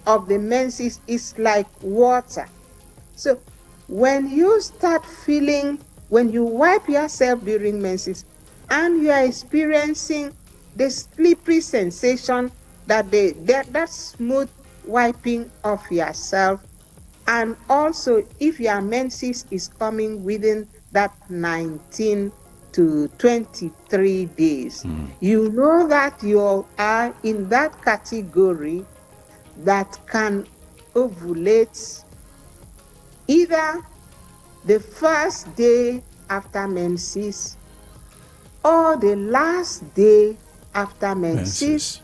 Speaker 2: of the menses is like water. So when you start feeling, when you wipe yourself during menses and you are experiencing the slippery sensation, that smooth wiping of yourself, and also if your menses is coming within that 19 to 23 days, you know that you are in that category that can ovulate either the first day after menses or the last day after menses,
Speaker 1: Menses.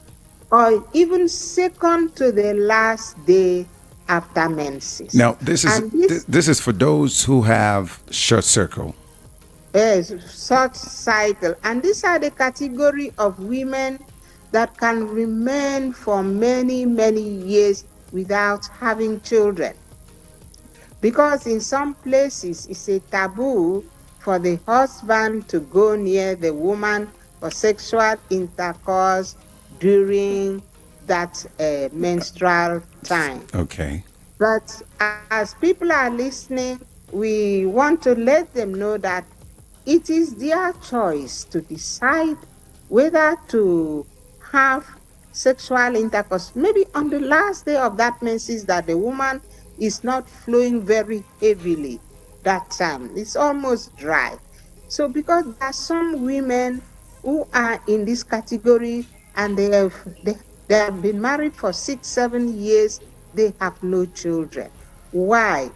Speaker 2: or even second to the last day after menses.
Speaker 1: Now this is
Speaker 2: And this
Speaker 1: this is for those who have short circle.
Speaker 2: is such cycle. And these are the category of women that can remain for many, many years without having children. Because in some places, it's a taboo for the husband to go near the woman for sexual intercourse during that menstrual time.
Speaker 1: Okay.
Speaker 2: But as people are listening, we want to let them know that it is their choice to decide whether to have sexual intercourse, maybe on the last day of that menses, that the woman is not flowing very heavily that time. It's almost dry. So because there are some women who are in this category and they have been married for 6, 7 years, they have no children. Why?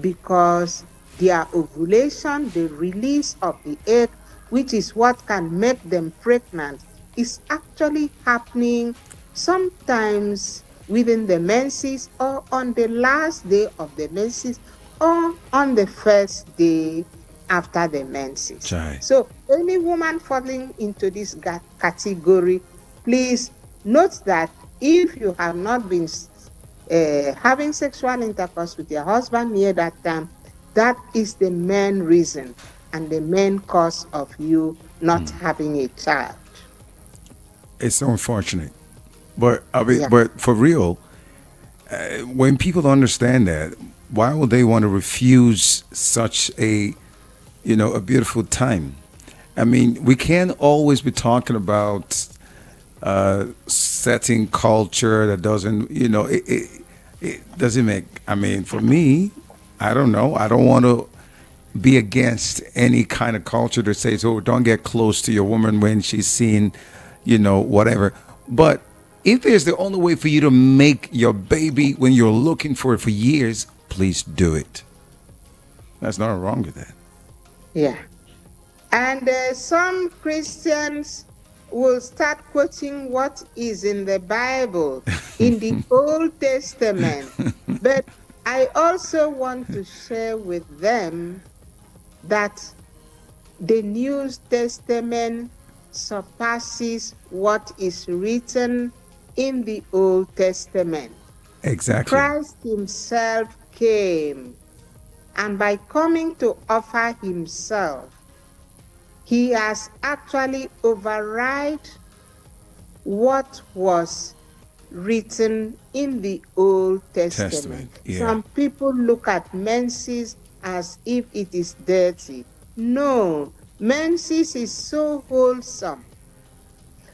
Speaker 2: Because their ovulation, the release of the egg, which is what can make them pregnant, is actually happening sometimes within the menses or on the last day of the menses or on the first day after the menses.
Speaker 1: Chai.
Speaker 2: So, any woman falling into this category, please note that if you have not been having sexual intercourse with your husband near that time, that is the main reason and the main cause of you not having a child.
Speaker 1: It's so unfortunate. But I mean,
Speaker 2: Yeah.
Speaker 1: but for real, when people understand that, why would they want to refuse such a beautiful time? I mean, we can't always be talking about setting culture that it doesn't make. I mean, for me, I don't know. I don't want to be against any kind of culture that says, "Oh, don't get close to your woman when she's seeing, whatever." But if there's the only way for you to make your baby when you're looking for it for years, please do it. There's nothing wrong with that.
Speaker 2: Yeah. And some Christians will start quoting what is in the Bible, in the Old Testament. But I also want to share with them that the New Testament surpasses what is written in the Old Testament.
Speaker 1: Exactly.
Speaker 2: Christ himself came, and by coming to offer himself, he has actually override what was written in the Old Testament.
Speaker 1: Testament. Yeah.
Speaker 2: Some people look at menses as if it is dirty. No, menses is so wholesome.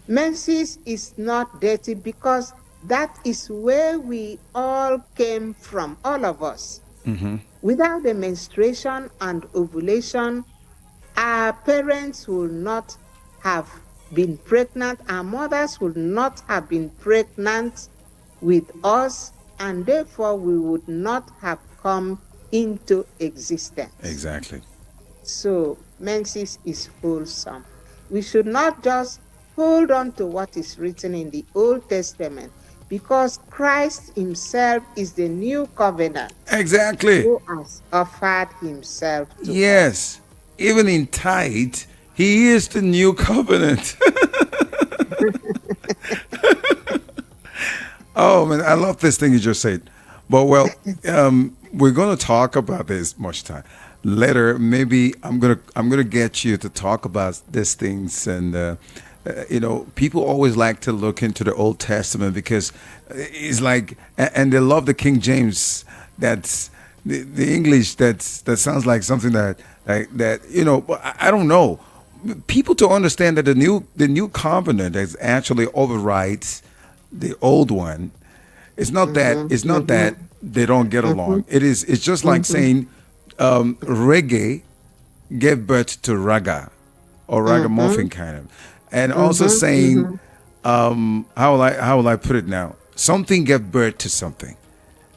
Speaker 2: Menses is not dirty because that is where we all came from, all of us. Without the menstruation and ovulation, our parents will not have been pregnant, our mothers will not have been pregnant with us, and therefore we would not have come into existence.
Speaker 1: Exactly.
Speaker 2: So, menses is wholesome. We should not just hold on to what is written in the Old Testament, because Christ himself is the new covenant
Speaker 1: Exactly.
Speaker 2: who has offered himself to us.
Speaker 1: Yes. Even in tithe, he is the new covenant. Oh man, I love this thing you just said. But well, we're gonna talk about this much time later. Maybe I'm gonna get you to talk about these things, and people always like to look into the Old Testament because it's like, and they love the King James. That's the English. That sounds like something that But I don't know. People to understand that the new covenant is actually overrides the old one. It's not that they don't get along. It's just like saying reggae gave birth to raga or ragamuffin kind of, and also saying how will I put it now? Something gave birth to something.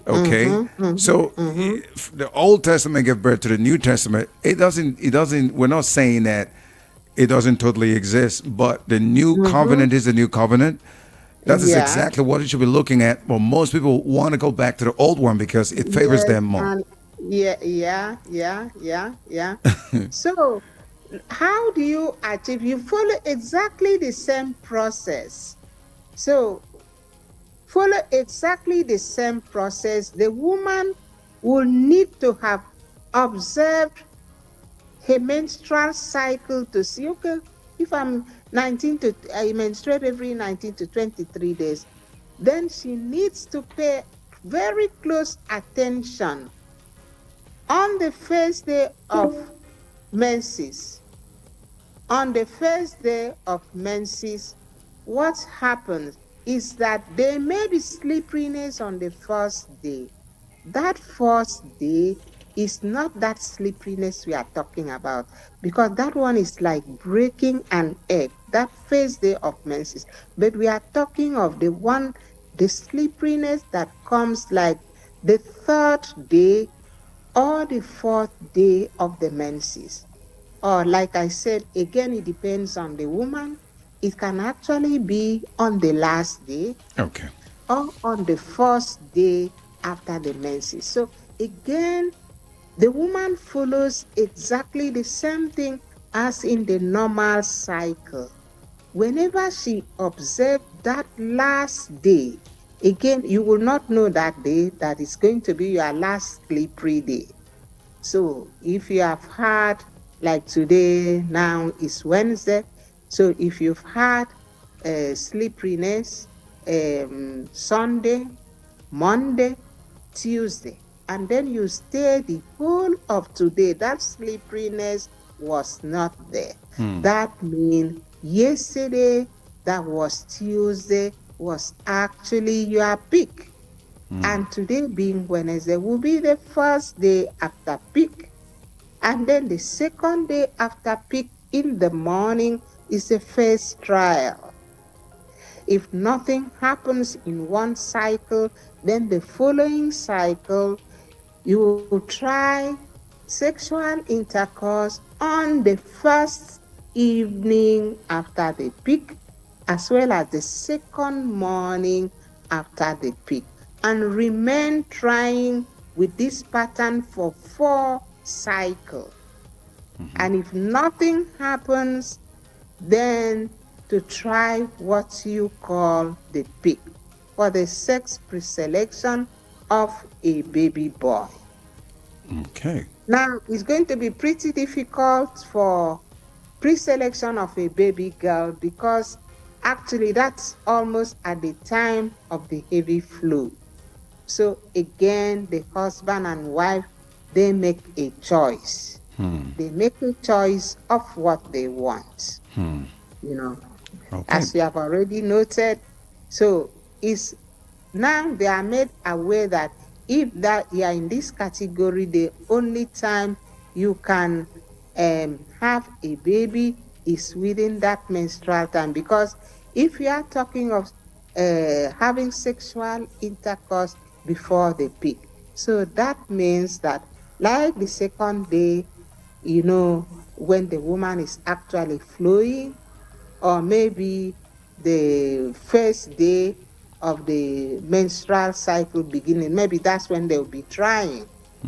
Speaker 1: Okay, so if the Old Testament gave birth to the New Testament. It doesn't. We're not saying that it doesn't totally exist, but the new covenant is the new covenant. That is
Speaker 2: Yeah.
Speaker 1: exactly what it should be looking at. Well, most people want to go back to the old one because it favors
Speaker 2: Yes,
Speaker 1: them more.
Speaker 2: and yeah. So, how do you achieve? You follow exactly the same process. So, follow exactly the same process. The woman will need to have observed her menstrual cycle to see, okay, if I menstruate every 19 to 23 days, then she needs to pay very close attention on the first day of menses. On the first day of menses, what happens is that there may be slipperiness on the first day. That first day is not that slipperiness we are talking about, because that one is like breaking an egg, that first day of menses. But we are talking of the slipperiness that comes like the third day or the fourth day of the menses. Or, like I said, again, it depends on the woman. It can actually be on the last day
Speaker 1: Okay.
Speaker 2: or on the first day after the menses. So, again, the woman follows exactly the same thing as in the normal cycle. Whenever she observes that last day, again, you will not know that day that is going to be your last slippery day. So if you have had, like today, now is Wednesday, so if you've had slipperiness Sunday, Monday, Tuesday, and then you stay the whole of today, that slipperiness was not there. That means yesterday, that was Tuesday, was actually your peak. And today being Wednesday will be the first day after peak. And then the second day after peak in the morning is the first trial. If nothing happens in one cycle, then the following cycle, you will try sexual intercourse on the first evening after the peak, as well as the second morning after the peak, and remain trying with this pattern for 4 cycles. And if nothing happens, then to try what you call the peak for the sex preselection of a baby boy.
Speaker 1: Okay.
Speaker 2: Now, it's going to be pretty difficult for pre-selection of a baby girl because actually that's almost at the time of the heavy flow. So again, the husband and wife, they make a choice. They make a choice of what they want, as we have already noted. So it's now they are made aware that if that you are in this category, the only time you can have a baby is within that menstrual time. Because if you are talking of having sexual intercourse before the peak, so that means that like the second day, when the woman is actually flowing, or maybe the first day of the menstrual cycle beginning, maybe that's when they'll be trying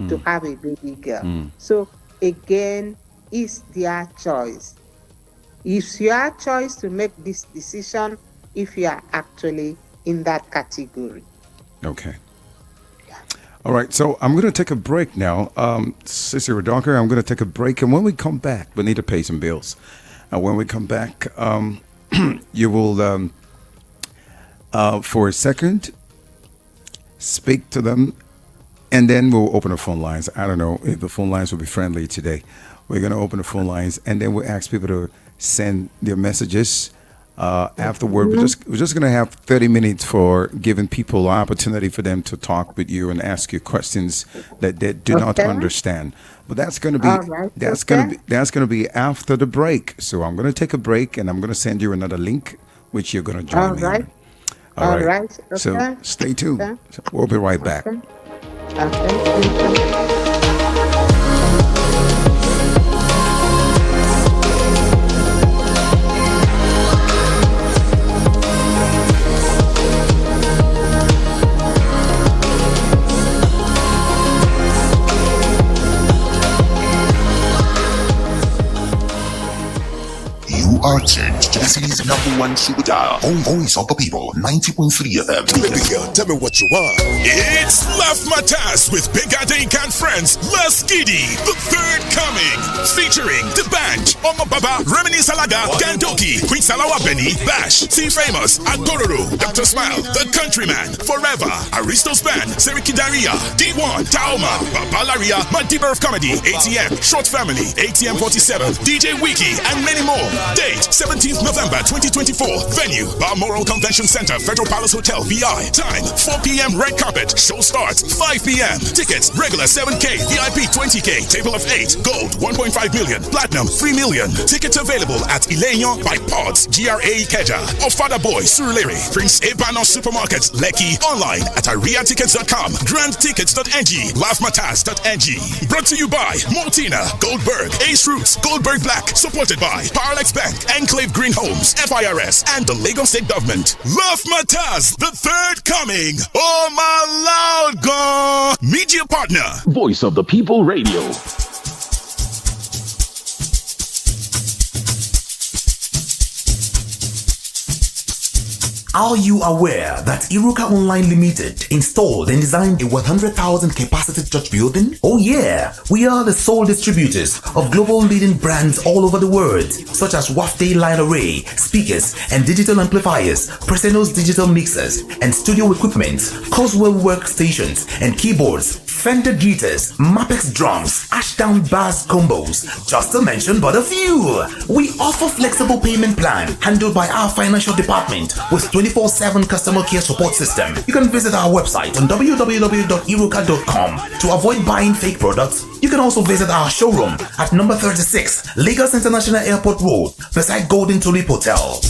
Speaker 2: to have a baby girl. So again, it's their choice. It's your choice to make this decision if you are actually in that category.
Speaker 1: Okay. All right, so I'm going to take a break now. Sister Redonker, I'm going to take a break. And when we come back, we need to pay some bills. And when we come back, you will, for a second, speak to them. And then we'll open the phone lines. I don't know if the phone lines will be friendly today. We're going to open the phone lines. And then we'll ask people to send their messages. Afterward, we're just going to have 30 minutes for giving people an opportunity for them to talk with you and ask you questions that they do not understand. But that's going to be that's going to be after the break. So I'm going to take a break and I'm going to send you another link which you're going to join me on. All right.
Speaker 2: Okay.
Speaker 1: So stay tuned.
Speaker 2: Okay.
Speaker 1: We'll be right back.
Speaker 2: Okay.
Speaker 3: are tuned to the city's #1 super dial. Voice of the People, 90.3 FM.
Speaker 4: Baby girl, tell me what you want. It's Laugh Matas with Big Adink and friends. Las Giddy, the third coming. Featuring The Band, Omo Baba, Remini Salaga, Gandoki, Queen Salawa Benny, Bash, T Famous, Agororo, Dr. Smile, The Countryman, Forever, Aristo's Band, Seriki Daria, D1, Taoma, Babalaria, Madiba of Comedy, ATM, Short Family, ATM 47, DJ Wiki, and many more. Date 17th November 2024. Venue Balmoral Convention Center, Federal Palace Hotel, VI. Time 4 p.m. Red carpet. Show starts 5 p.m. Tickets regular 7K, VIP 20K, table of 8, gold 1.5 million, platinum 3 million. Tickets available at Ileño by Pods, GRA Ikeja, or Father Boy, Surulere, Prince Ebano Supermarkets, Lekki, online at ariatickets.com, grandtickets.ng, laughmatas.ng. Brought to you by Multina, Goldberg, Ace Roots, Goldberg Black, supported by Parlex Bank, Enclave Green Homes, FIRS, and the Lagos State Government. Love Matters, the third coming. Oh my loud God. Media partner.
Speaker 5: Voice of the People Radio.
Speaker 6: Are you aware that Iruka Online Limited installed and designed a 100,000 capacity church building? Oh yeah, we are the sole distributors of global leading brands all over the world, such as Wafday Line Array, speakers and digital amplifiers, Preseno's digital mixers and studio equipment, Coswell workstations and keyboards, Fender guitars, Mapex drums, Ashdown bass combos, just to mention but a few. We offer flexible payment plan handled by our financial department with 24/7 customer care support system. You can visit our website on www.iruka.com to avoid buying fake products. You can also visit our showroom at number 36 Lagos International Airport Road beside Golden Tulip Hotel.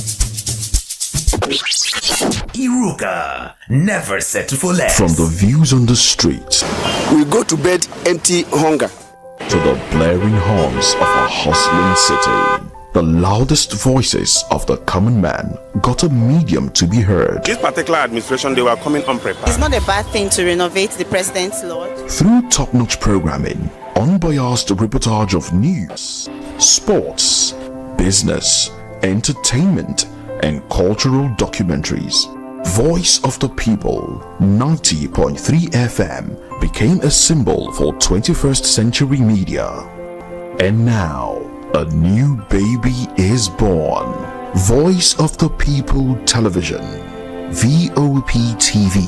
Speaker 6: Iruka, never settle for less.
Speaker 7: From the views on the streets,
Speaker 8: we go to bed empty hunger,
Speaker 7: to the blaring horns of a hustling city. The loudest voices of the common man got a medium to be heard.
Speaker 8: This particular administration, they were coming unprepared.
Speaker 9: It's not a bad thing to renovate the president's lodge.
Speaker 7: Through top-notch programming, unbiased reportage of news, sports, business, entertainment, and cultural documentaries, Voice of the People 90.3 FM became a symbol for 21st century media. And now, a new baby is born. Voice of the People Television, VOP TV,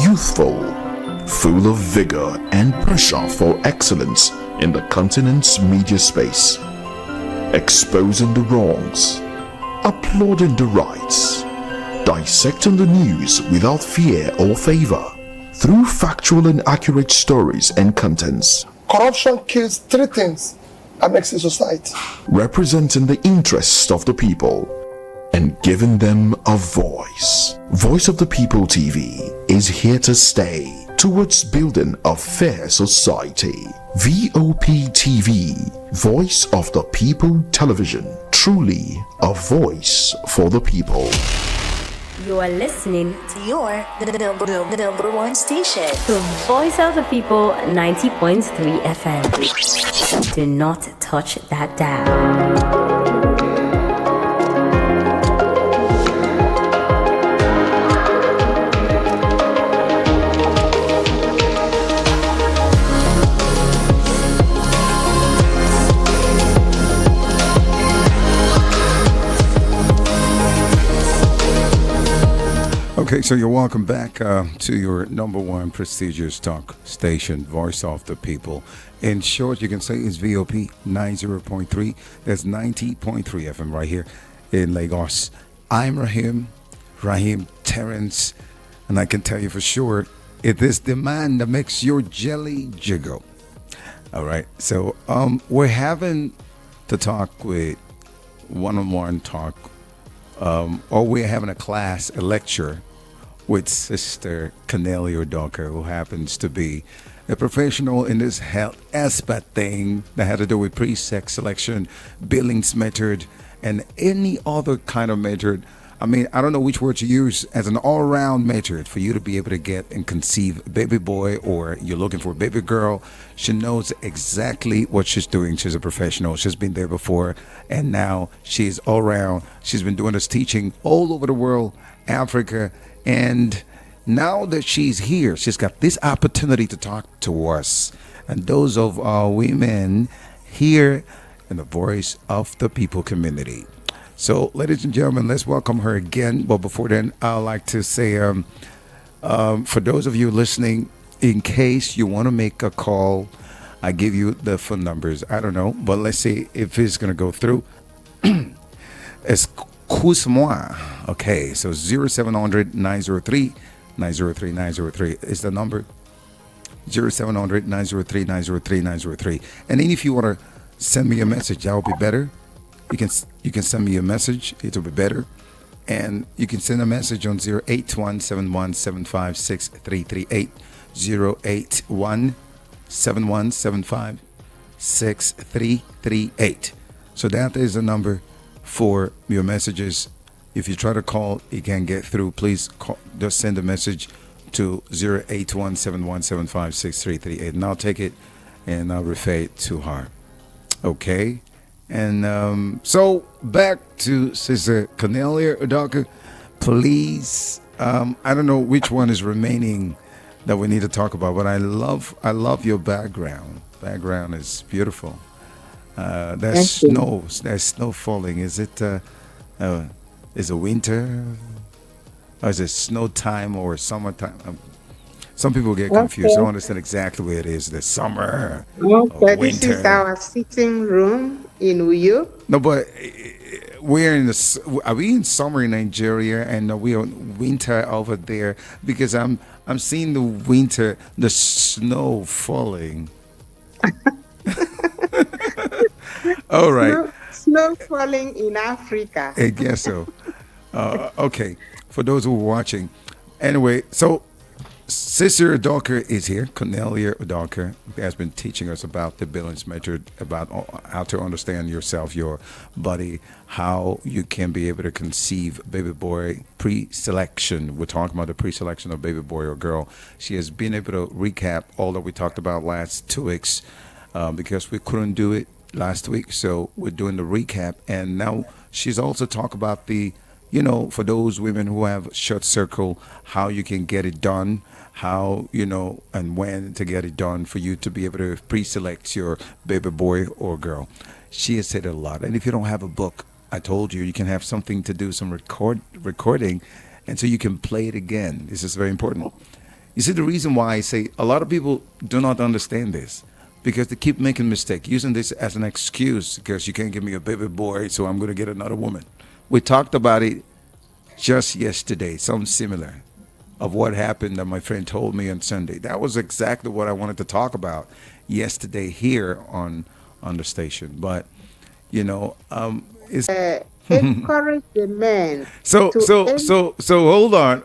Speaker 7: youthful, full of vigor and pressure for excellence in the continent's media space, exposing the wrongs, applauding the rights, dissecting the news without fear or favor, through factual and accurate stories and contents.
Speaker 10: Corruption kills three things that makes a society.
Speaker 7: Representing the interests of the people and giving them a voice. Voice of the People TV is here to stay towards building a fair society. VOP TV, Voice of the People Television, truly a voice for the people.
Speaker 11: You are listening to your number one station, the Voice of the People 90.3 FM. Do not touch that dial.
Speaker 1: Okay, so you're welcome back to your number one prestigious talk station, Voice of the People. In short, you can say it's VOP 90.3. That's 90.3 FM right here in Lagos. I'm Rahim Terrence, and I can tell you for sure, it is the man that makes your jelly jiggle. All right, so we're having to talk with one-on-one talk, or we're having a lecture with Sr Cornelia, who happens to be a professional in this health aspect thing that had to do with pre-sex selection, Billings method, and any other kind of method. I mean, I don't know which word to use as an all-around method for you to be able to get and conceive a baby boy, or you're looking for a baby girl. She knows exactly what she's doing. She's a professional. She's been there before, and now she's all around. She's been doing this teaching all over the world, Africa, and now that she's here, she's got this opportunity to talk to us and those of our women here in the Voice of the People community. So, ladies and gentlemen, let's welcome her again. But before then, I'd like to say, for those of you listening, in case you want to make a call, I give you the phone numbers. I don't know, but let's see if it's going to go through. Excuse-moi. Okay, so 0700 903 903 903 is the number. 0700 903 903 903. And then if you want to send me a message, that would be better. You can send me a message. It will be better. And you can send a message on 08171756338. 08171756338. So that is the number for your messages. If you try to call, you can't get through. Please call, just send a message to 08171756338, and I'll take it and I'll refer it to her. Okay? And so back to Sister Cornelia Udoka. Please, I don't know which one is remaining that we need to talk about, but I love your background. Background is beautiful. There's snow falling. Is it winter? Or is it snow time or summertime? Some people get confused. I don't understand exactly where it is. The summer,
Speaker 2: Okay,
Speaker 1: winter.
Speaker 2: this is our sitting room in Uyo.
Speaker 1: No, but we're in are we in summer in Nigeria and are we on winter over there? Because I'm seeing the winter, the snow falling. All right.
Speaker 2: Snow falling in Africa.
Speaker 1: I guess so. Okay, for those who are watching. Anyway, so Sister Udoka is here. Cornelia Udoka has been teaching us about the Billings method, about how to understand yourself, your body, how you can be able to conceive baby boy pre-selection. We're talking about the pre-selection of baby boy or girl. She has been able to recap all that we talked about last 2 weeks because we couldn't do it last week. So we're doing the recap. And now she's also talked about the, for those women who have short circle, how you can get it done, how, and when to get it done for you to be able to pre-select your baby boy or girl. She has said a lot. And if you don't have a book, I told you can have something to do, some recording, and so you can play it again. This is very important. You see, the reason why I say a lot of people do not understand this, because they keep making mistakes, using this as an excuse, because you can't give me a baby boy, so I'm going to get another woman. We talked about it just yesterday, something similar, of what happened that my friend told me on Sunday. That was exactly what I wanted to talk about yesterday here on the station. But it's
Speaker 2: encourage the men.
Speaker 1: So hold on.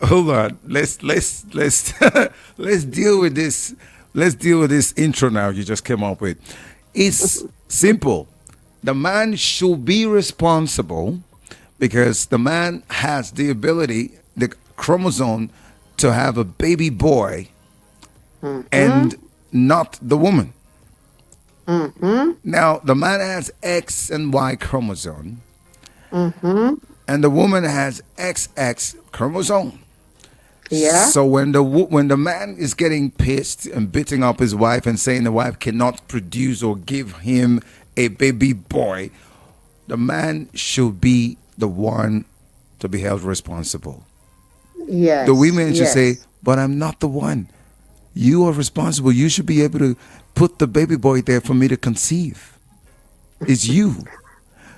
Speaker 1: Let's let's deal with this. Let's deal with this intro now you just came up with. It's simple. The man should be responsible because the man has the ability, the chromosome, to have a baby boy and not the woman. Now, the man has X and Y chromosome and the woman has XX chromosome.
Speaker 2: Yeah.
Speaker 1: So when the man is getting pissed and beating up his wife and saying the wife cannot produce or give him a baby boy, the man should be the one to be held responsible.
Speaker 2: Yes.
Speaker 1: The women should say, but I'm not the one. You are responsible. You should be able to put the baby boy there for me to conceive. It's you.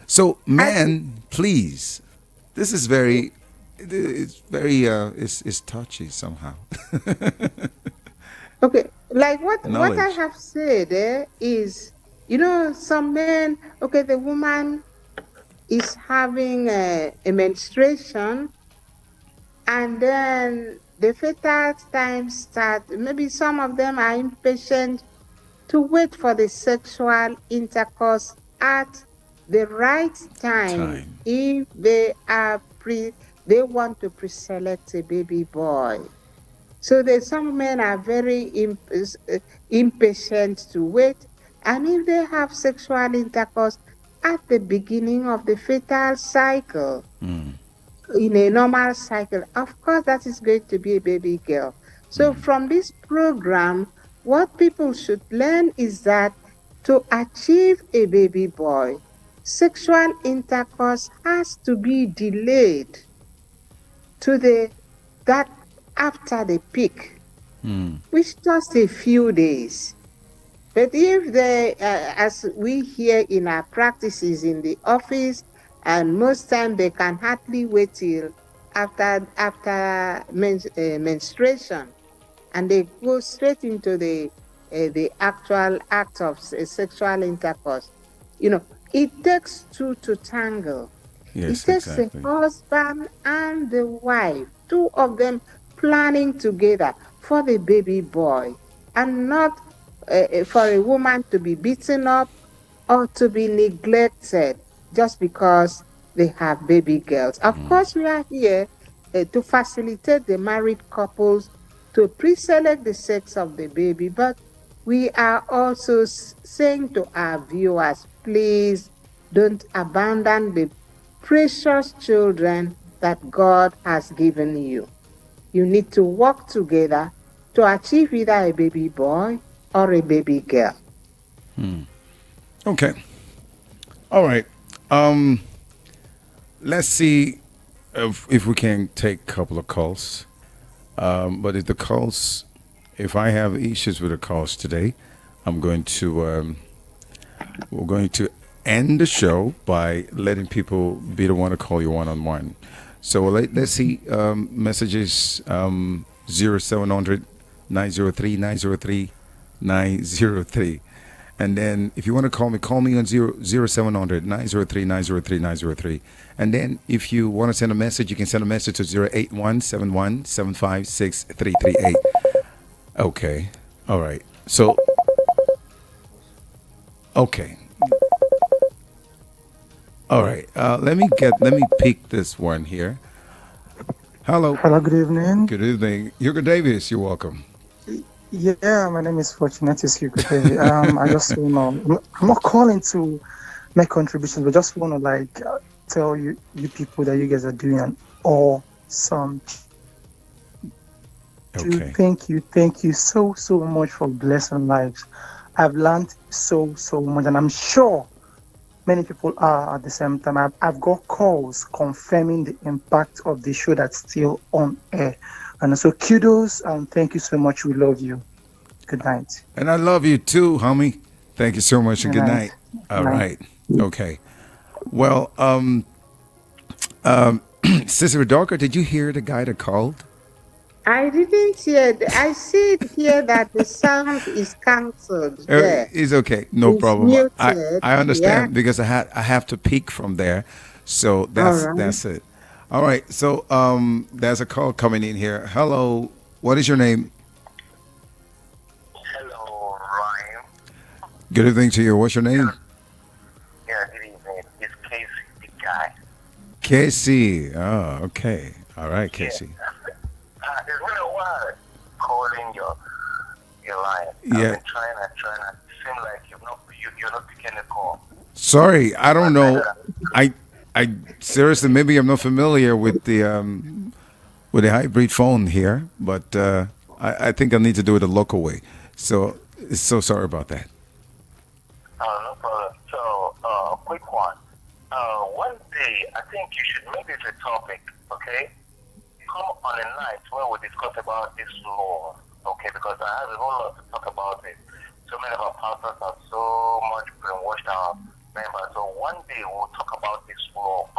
Speaker 1: So, man, please. This is very, it's touchy somehow.
Speaker 2: Okay, like what I have said is, some men, the woman is having a menstruation, and then the fetal time starts. Maybe some of them are impatient to wait for the sexual intercourse at the right time. If they are they want to pre-select a baby boy. So some men are very impatient to wait, and if they have sexual intercourse at the beginning of the fetal cycle, in a normal cycle, of course that is going to be a baby girl. So from this program, what people should learn is that to achieve a baby boy, sexual intercourse has to be delayed to that after the peak, which just a few days. But if as we hear in our practices in the office, and most time they can hardly wait till after menstruation, and they go straight into the actual act of sexual intercourse. It takes two to tangle.
Speaker 1: Yes,
Speaker 2: it takes
Speaker 1: exactly.
Speaker 2: the husband and the wife, two of them planning together for the baby boy, and not for a woman to be beaten up or to be neglected just because they have baby girls. Of course, we are here to facilitate the married couples to pre-select the sex of the baby, but we are also saying to our viewers, please don't abandon the precious children that God has given you. You need to work together to achieve either a baby boy or a baby girl.
Speaker 1: Okay. All right. Let's see if we can take a couple of calls. But if I have issues with the calls today, I'm going to we're going to end the show by letting people be the one to call you one-on-one. So let's see messages 0700 903 903 903. And then if you want to call me on 0700 903 903 903. And then if you want to send a message, you can send a message to 081 71 756 338. Okay. All right. So, okay. All right. Let me pick this one here. Hello.
Speaker 12: Hello, good evening.
Speaker 1: Good evening. Hugo Davis, you're welcome.
Speaker 12: Yeah, my name is Fortunatus Hugo Davis. I just I'm not calling to make contributions, but just want to tell you people that you guys are doing an awesome.
Speaker 1: Okay.
Speaker 12: Thank you so much for blessing lives. I've learned so much, and I'm sure many people are at the same time. I've got calls confirming the impact of the show that's still on air. And so kudos and thank you so much. We love you. Good night.
Speaker 1: And I love you too, homie. Thank you so much and good night. All right. Okay. Well, Sister Dorka, did you hear the guy that called?
Speaker 2: I didn't hear. I see it here that the sound is cancelled.
Speaker 1: It's okay, no
Speaker 2: It's
Speaker 1: problem.
Speaker 2: muted.
Speaker 1: I understand
Speaker 2: Yeah.
Speaker 1: because I have to peek from there, so that's it. All right, so there's a call coming in here. Hello, what is your name?
Speaker 13: Hello, Ryan.
Speaker 1: Good evening to you. What's your name?
Speaker 13: Yeah, good evening. It's Casey, the guy.
Speaker 1: Casey. Oh, okay. All right, Casey.
Speaker 13: It's been a while calling your line.
Speaker 1: Yeah.
Speaker 13: I've been trying. Seem like you're not picking the call.
Speaker 1: Sorry, I don't know. I seriously, maybe I'm not familiar with the hybrid phone here, but I think I need to do it the local way. So sorry about that.
Speaker 13: No problem. So, quick one. One day, I think you should make this a topic, okay? Come on a night where we discuss about this law, okay? Because I have a whole lot to talk about it. So many of our pastors have so much brainwashed our members. So one day we'll talk about this law.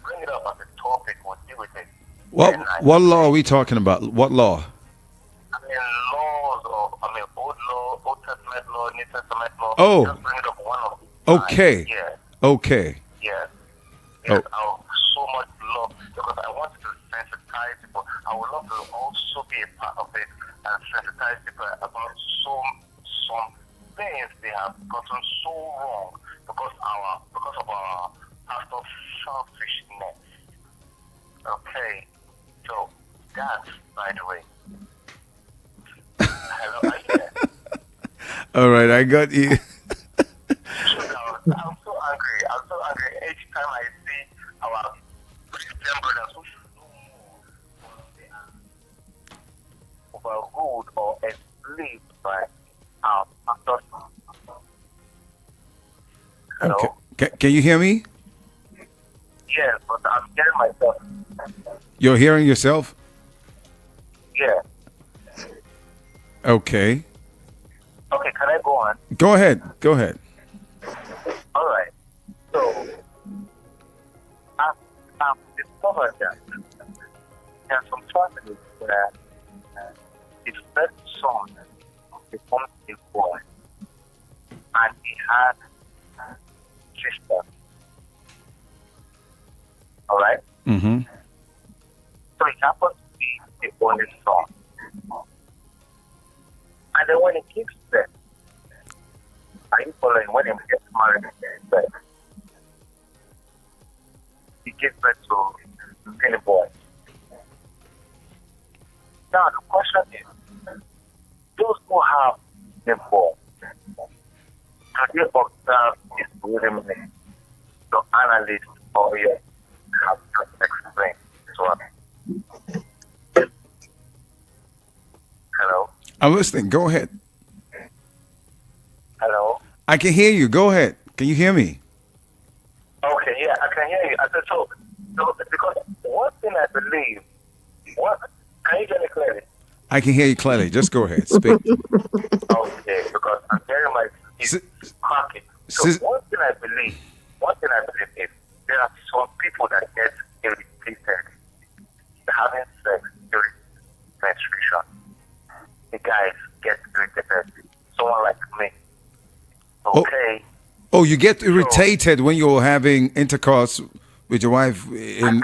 Speaker 13: Bring it up as a topic. We'll deal with it.
Speaker 1: What law are we talking about? What law?
Speaker 13: Laws of, Old Law, Old Testament law, New Testament law.
Speaker 1: Oh.
Speaker 13: Just bring it up one of them.
Speaker 1: Okay.
Speaker 13: Yeah.
Speaker 1: Okay.
Speaker 13: Yeah.
Speaker 1: Oh.
Speaker 13: I would so much love, because I want to sensitize people. I would love to also be a part of it and sensitize people about some things they have gotten so wrong because of our pastor selfishness. Okay. So that's, by the way. Hello, are you there?
Speaker 1: All right, I got you.
Speaker 13: I'm so angry. Each time I see our Christian brothers who should know more overruled or enslaved by our pastors. Hello?
Speaker 1: Okay. Can you hear me?
Speaker 13: Yes, but I'm hearing myself.
Speaker 1: You're hearing yourself?
Speaker 13: Yeah.
Speaker 1: Okay.
Speaker 13: Okay, can I go on?
Speaker 1: Go ahead.
Speaker 13: All right. So, I've discovered that there are some families where the first son becomes a boy, and he had sister. All right?
Speaker 1: Mm-hmm.
Speaker 13: So it happens to be the only son. And then when he gives birth, are you following? When he gets married, birth, give birth to many boys. Now the question is, those who have the boy, do they observe this rudiment? The analyst or you have to explain this one. Hello?
Speaker 1: I'm listening. Go ahead.
Speaker 13: Hello?
Speaker 1: I can hear you. Go ahead. Can you hear me?
Speaker 13: Okay, yeah, I can hear you. I said so because one thing I believe, can you hear me clearly?
Speaker 1: I can hear you clearly. Just go ahead. Speak.
Speaker 13: Okay, because I'm hearing my teeth cracking. So one thing I believe is there are some people that get irritated having sex during menstruation. The guys get irritated. Someone like me. Okay.
Speaker 1: Oh, you get irritated when you're having intercourse with your wife.
Speaker 13: I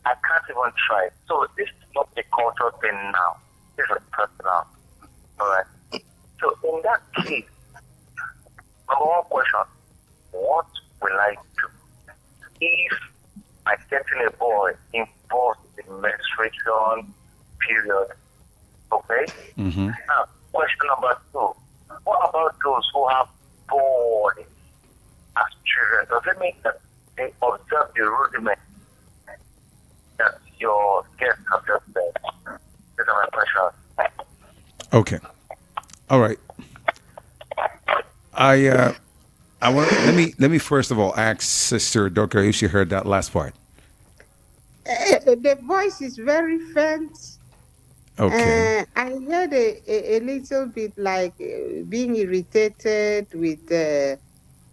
Speaker 13: can't even try. So this is not a cultural thing now. This is personal. Alright. So in that case, number one question, what will I do if my getting a boy involves the menstruation period? Okay?
Speaker 1: Mm-hmm.
Speaker 13: Now, question number two, what about those who have boys as children? Does it mean that they observe the rudiment that your guest has just said? These are my questions.
Speaker 1: Okay. All right. I want let me first of all ask Sister Doka if she heard that last part.
Speaker 2: The voice is very faint.
Speaker 1: Okay.
Speaker 2: I heard a little bit like being irritated with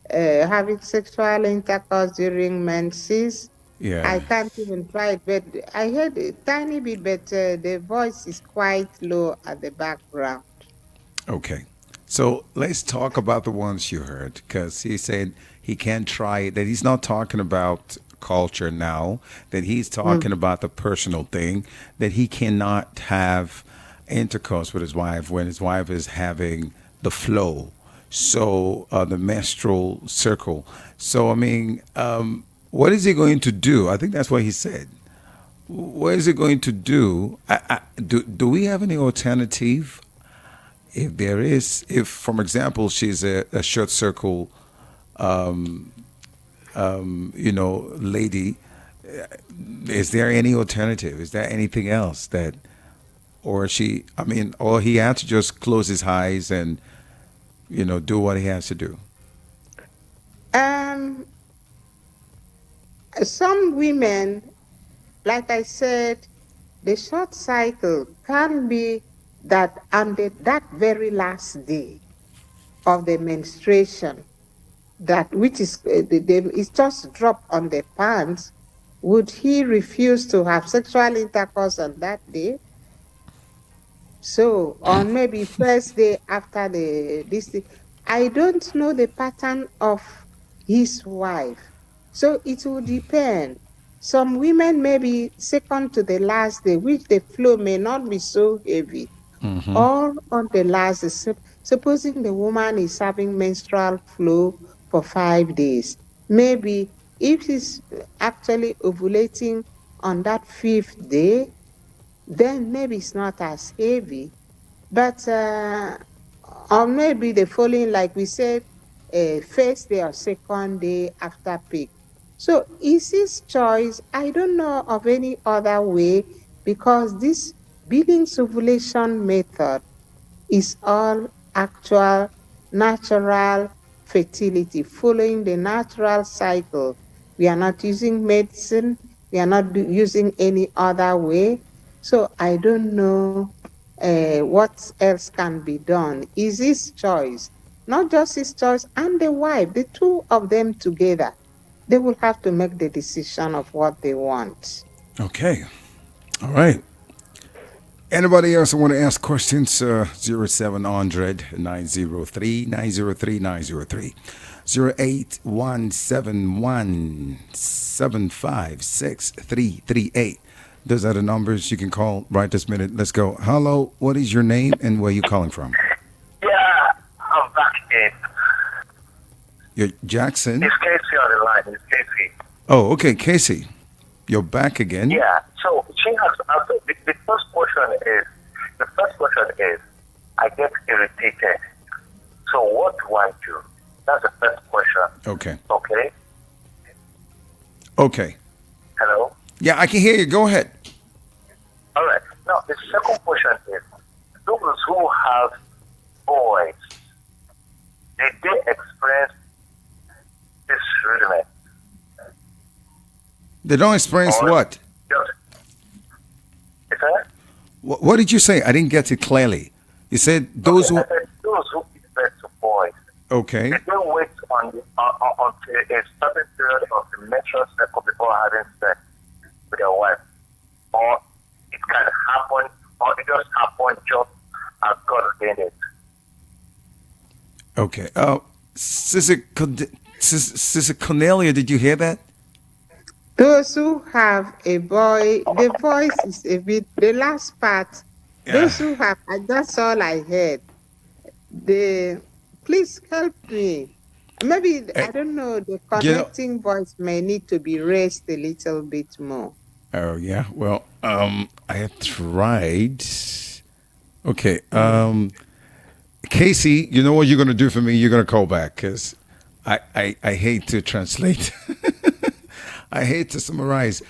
Speaker 2: having sexual intercourse during menses.
Speaker 1: Yeah.
Speaker 2: I can't even try it, but I heard a tiny bit, but the voice is quite low at the background.
Speaker 1: Okay. So let's talk about the ones you heard, because he said he can't try it, that he's not talking about culture now, that he's talking about the personal thing, that he cannot have intercourse with his wife when his wife is having the flow. So the menstrual circle. So, I mean, what is he going to do? I think that's what he said. What is he going to do? Do we have any alternative? If there is, if, for example, she's a short circle, lady, is there any alternative? Is there anything else that, or he had to just close his eyes and, do what he has to do?
Speaker 2: Some women, like I said, the short cycle can be that on that very last day of the menstruation, that which is it's just dropped on the pants, would he refuse to have sexual intercourse on that day? So, on maybe first day after this, I don't know the pattern of his wife, so it will depend. Some women may be second to the last day, which the flow may not be so heavy.
Speaker 1: Mm-hmm.
Speaker 2: Or on the last day, supposing the woman is having menstrual flow for 5 days, maybe if she's actually ovulating on that 5th day, then maybe it's not as heavy. But or maybe the following, like we said, first day or second day after peak. So is his choice? I don't know of any other way, because this Billings ovulation method is all actual natural fertility, following the natural cycle. We are not using medicine. We are not using any other way. So I don't know what else can be done. Is his choice, not just his choice, and the wife, the two of them together, they will have to make the decision of what they want.
Speaker 1: Okay. All right. Anybody else want to ask questions? 0700 903 903 903 08171 756 338. Those are the numbers you can call right this minute. Let's go. Hello, what is your name and where are you calling from?
Speaker 13: Yeah, I'm back in.
Speaker 1: You're Jackson?
Speaker 13: It's Casey on the line. It's Casey.
Speaker 1: Oh, okay, Casey, you're back again.
Speaker 13: Yeah. So she has answered. The first question is, I get irritated. So what do I do? That's the first question.
Speaker 1: Okay.
Speaker 13: Okay.
Speaker 1: Okay.
Speaker 13: Hello.
Speaker 1: Yeah, I can hear you. Go ahead.
Speaker 13: All right. Now the second question is, those who have boys, did they experience this rudiment?
Speaker 1: They don't experience
Speaker 13: Or
Speaker 1: what?
Speaker 13: just- Is that?
Speaker 1: What did you say? I didn't get it clearly. You said those
Speaker 13: Okay,
Speaker 1: who.
Speaker 13: I said those who give birth to boys,
Speaker 1: Okay.
Speaker 13: they don't wait until a certain period of the menstrual cycle before having sex with their wife, or it can happen, or it just happens just as God ordained it.
Speaker 1: Okay. Sister Cornelia, did you hear that?
Speaker 2: Those who have a boy, the voice is a bit, the last part, those who have, that's all I heard. Please help me. Maybe, I don't know, the connecting voice may need to be raised a little bit more.
Speaker 1: Oh yeah. Well, I have tried. Okay. Casey, you know what you're gonna do for me? You're gonna call back because I hate to translate. I hate to summarize.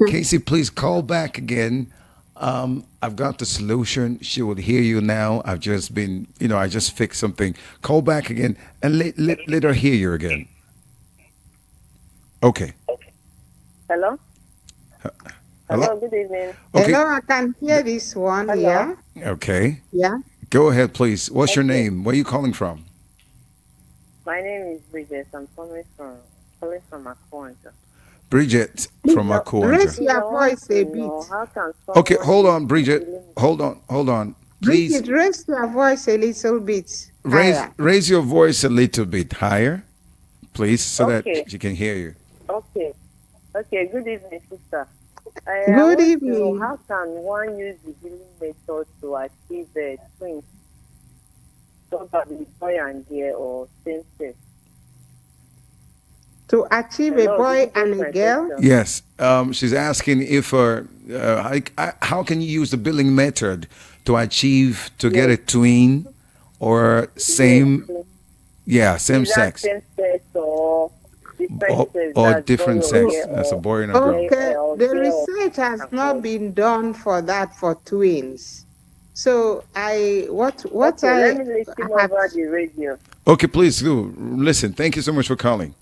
Speaker 1: Casey, please call back again. I've got the solution. She will hear you now. I've just been, I just fixed something. Call back again and let her hear you again. Okay.
Speaker 14: Hello?
Speaker 1: Hello?
Speaker 14: Good evening.
Speaker 1: Okay.
Speaker 2: Hello, I can hear this one. Hello? Yeah.
Speaker 1: Okay.
Speaker 2: Yeah.
Speaker 1: Go ahead, please. What's your name? Where are you calling from?
Speaker 14: My name is Bridget. I'm calling from Akwanja.
Speaker 1: Bridget from Akwanja.
Speaker 2: Raise your voice a bit.
Speaker 1: Okay, hold on, Bridget. Hold on. Please.
Speaker 2: Bridget, raise your voice a little bit.
Speaker 1: Raise your voice a little bit higher, please, so that she can hear you.
Speaker 14: Okay. Good evening, sister.
Speaker 2: Good evening.
Speaker 14: How can one use the healing method to achieve twins? Probably boy and girl or same sex.
Speaker 2: To achieve a boy and a girl?
Speaker 1: Yes. She's asking if how can you use the billing method to achieve to get a twin or same sex
Speaker 14: Same sex or different sex.
Speaker 1: or different sex. That's a boy and a girl.
Speaker 2: Okay, the research has not been done for that for twins. So
Speaker 14: let me listen over the radio.
Speaker 1: Okay, please do listen. Thank you so much for calling.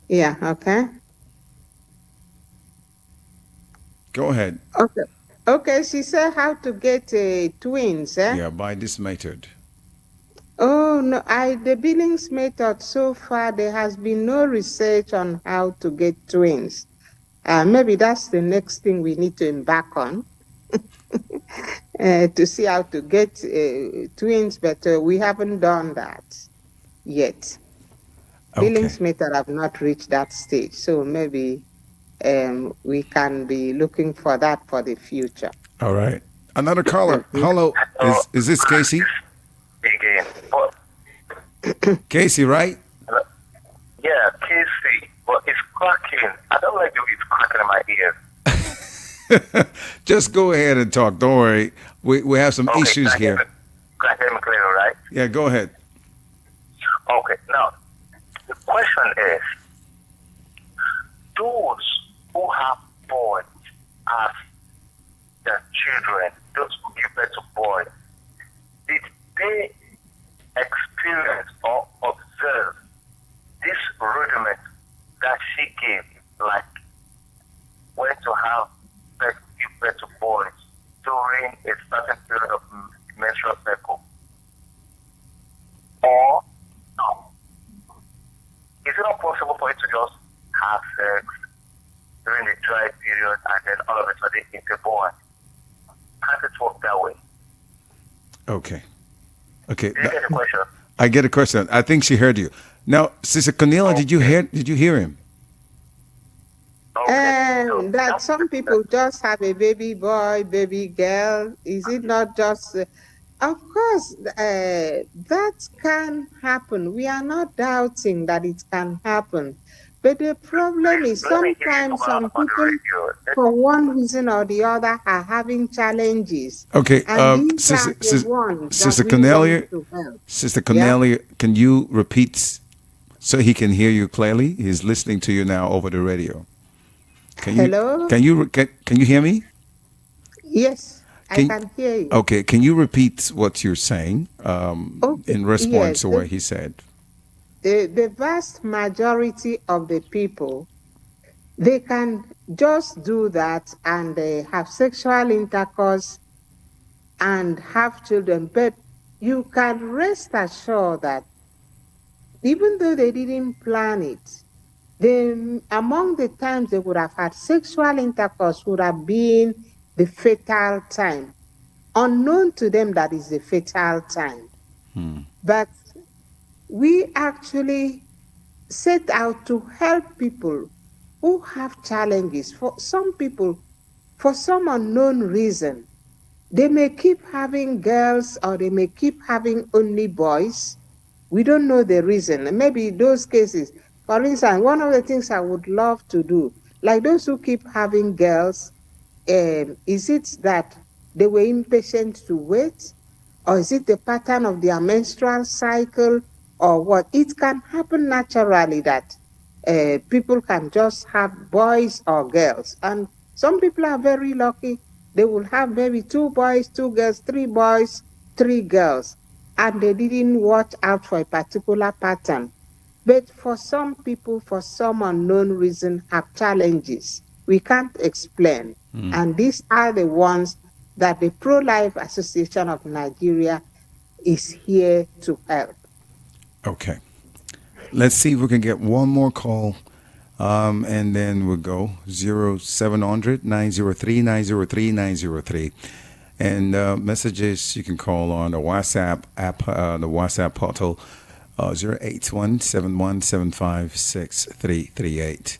Speaker 2: Yeah, okay.
Speaker 1: Go ahead.
Speaker 2: Okay, she said how to get twins, eh?
Speaker 1: Yeah, by this method.
Speaker 2: Oh, no, the Billings method, so far, there has been no research on how to get twins. Maybe that's the next thing we need to embark on, to see how to get twins, but we haven't done that yet. Billings method have not reached that stage, so maybe we can be looking for that for the future.
Speaker 1: All right. Another caller. Hello. Is this Casey?
Speaker 13: Again.
Speaker 1: Casey, right?
Speaker 13: Yeah, Casey. But it's cracking. I don't like the way it's cracking in my ears.
Speaker 1: Just go ahead and talk. Don't worry. We have some issues here.
Speaker 13: Can I hear me clearly, right?
Speaker 1: Yeah, go ahead.
Speaker 13: Okay. Now, the question is, those who have boys as their children, those who give birth to boys, did they experience or observe this rudiment that she gave, like when to give birth to boys during a certain period of menstrual cycle? Or no? Is it not possible for you to just have sex during the dry period and then all of a sudden it's a boy? Can't it work that way?
Speaker 1: Okay.
Speaker 13: Do you get the question?
Speaker 1: I get a question. I think she heard you. Now, Sister Cornelia, did you hear him?
Speaker 2: That some people just have a baby boy, baby girl. Is it not just? Of course, that can happen. We are not doubting that it can happen, But the problem is
Speaker 13: Let me give you
Speaker 2: sometimes some
Speaker 13: on the
Speaker 2: people,
Speaker 13: radio.
Speaker 2: for one reason or the other, are having challenges.
Speaker 1: Okay,
Speaker 2: And these are the ones that
Speaker 1: Sister
Speaker 2: we want
Speaker 1: Cornelia,
Speaker 2: to help.
Speaker 1: Sister
Speaker 2: Yeah?
Speaker 1: Cornelia, can you repeat so he can hear you clearly? He's listening to you now over the radio.
Speaker 2: Hello?
Speaker 1: Can you hear me?
Speaker 2: Yes, I
Speaker 1: Can
Speaker 2: can hear you.
Speaker 1: Okay, can you repeat what you're saying
Speaker 2: Okay,
Speaker 1: in response
Speaker 2: yes.
Speaker 1: to what he said?
Speaker 2: The vast majority of the people, they can just do that and have sexual intercourse and have children. But you can rest assured that even though they didn't plan it, among the times they would have had sexual intercourse would have been the fatal time. Unknown to them, that is the fatal time. But we actually set out to help people who have challenges. For some people, for some unknown reason, they may keep having girls or they may keep having only boys. We don't know the reason. Maybe those cases, for instance, one of the things I would love to do, like those who keep having girls, is it that they were impatient to wait? Or is it the pattern of their menstrual cycle? Or what? It can happen naturally that people can just have boys or girls. And some people are very lucky. They will have maybe 2 boys, 2 girls, 3 boys, 3 girls. And they didn't watch out for a particular pattern. But for some people, for some unknown reason, have challenges we can't explain. And these are the ones that the Pro-Life Association of Nigeria is here to help.
Speaker 1: Okay. Let's see if we can get one more call, and then we'll go 0700-903-903-903. And messages you can call on the WhatsApp app, the WhatsApp portal, 081-7175-6338.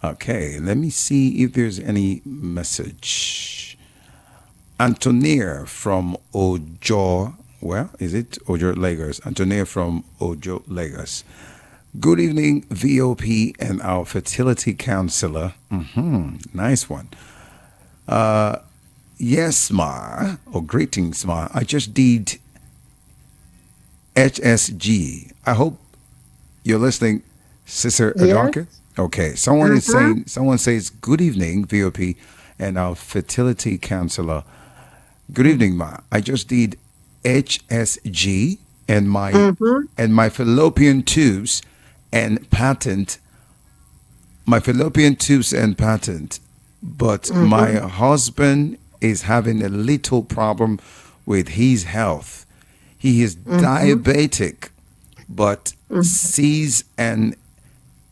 Speaker 1: Okay, let me see if there's any message. Antonia from Ojo, where is it? Ojo, Lagos. Antonia from Ojo, Lagos. Good evening, VOP and our fertility counselor. Nice one. Yes, Ma, or greetings, Ma. I just did HSG. I hope you're listening, Sister Adarka. Okay, someone is saying, someone says, good evening, VOP and our fertility counselor. Good evening, Ma. I just did HSG and my fallopian tubes and patent. My fallopian tubes and patent, but my husband is having a little problem with his health. He is diabetic, but sees an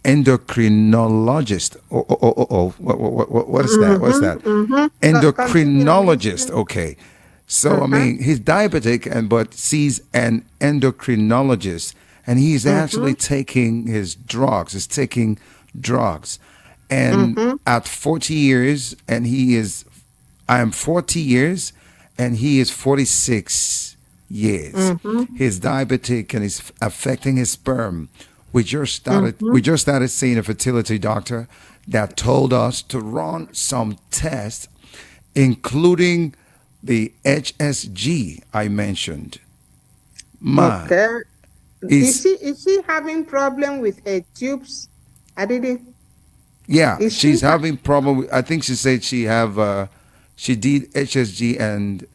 Speaker 1: endocrinologist. What is that? What's that? Endocrinologist. Okay. So, I mean, he's diabetic but sees an endocrinologist, and he's actually taking his drugs. He's taking drugs. And at 40 years, I am 40 years, and he is 46 years. He's diabetic, and it's affecting his sperm. We just started seeing a fertility doctor that told us to run some tests, including the HSG I mentioned.
Speaker 2: Is she having problem with her tubes?
Speaker 1: Yeah, she's having problem. I think she said she did HSG and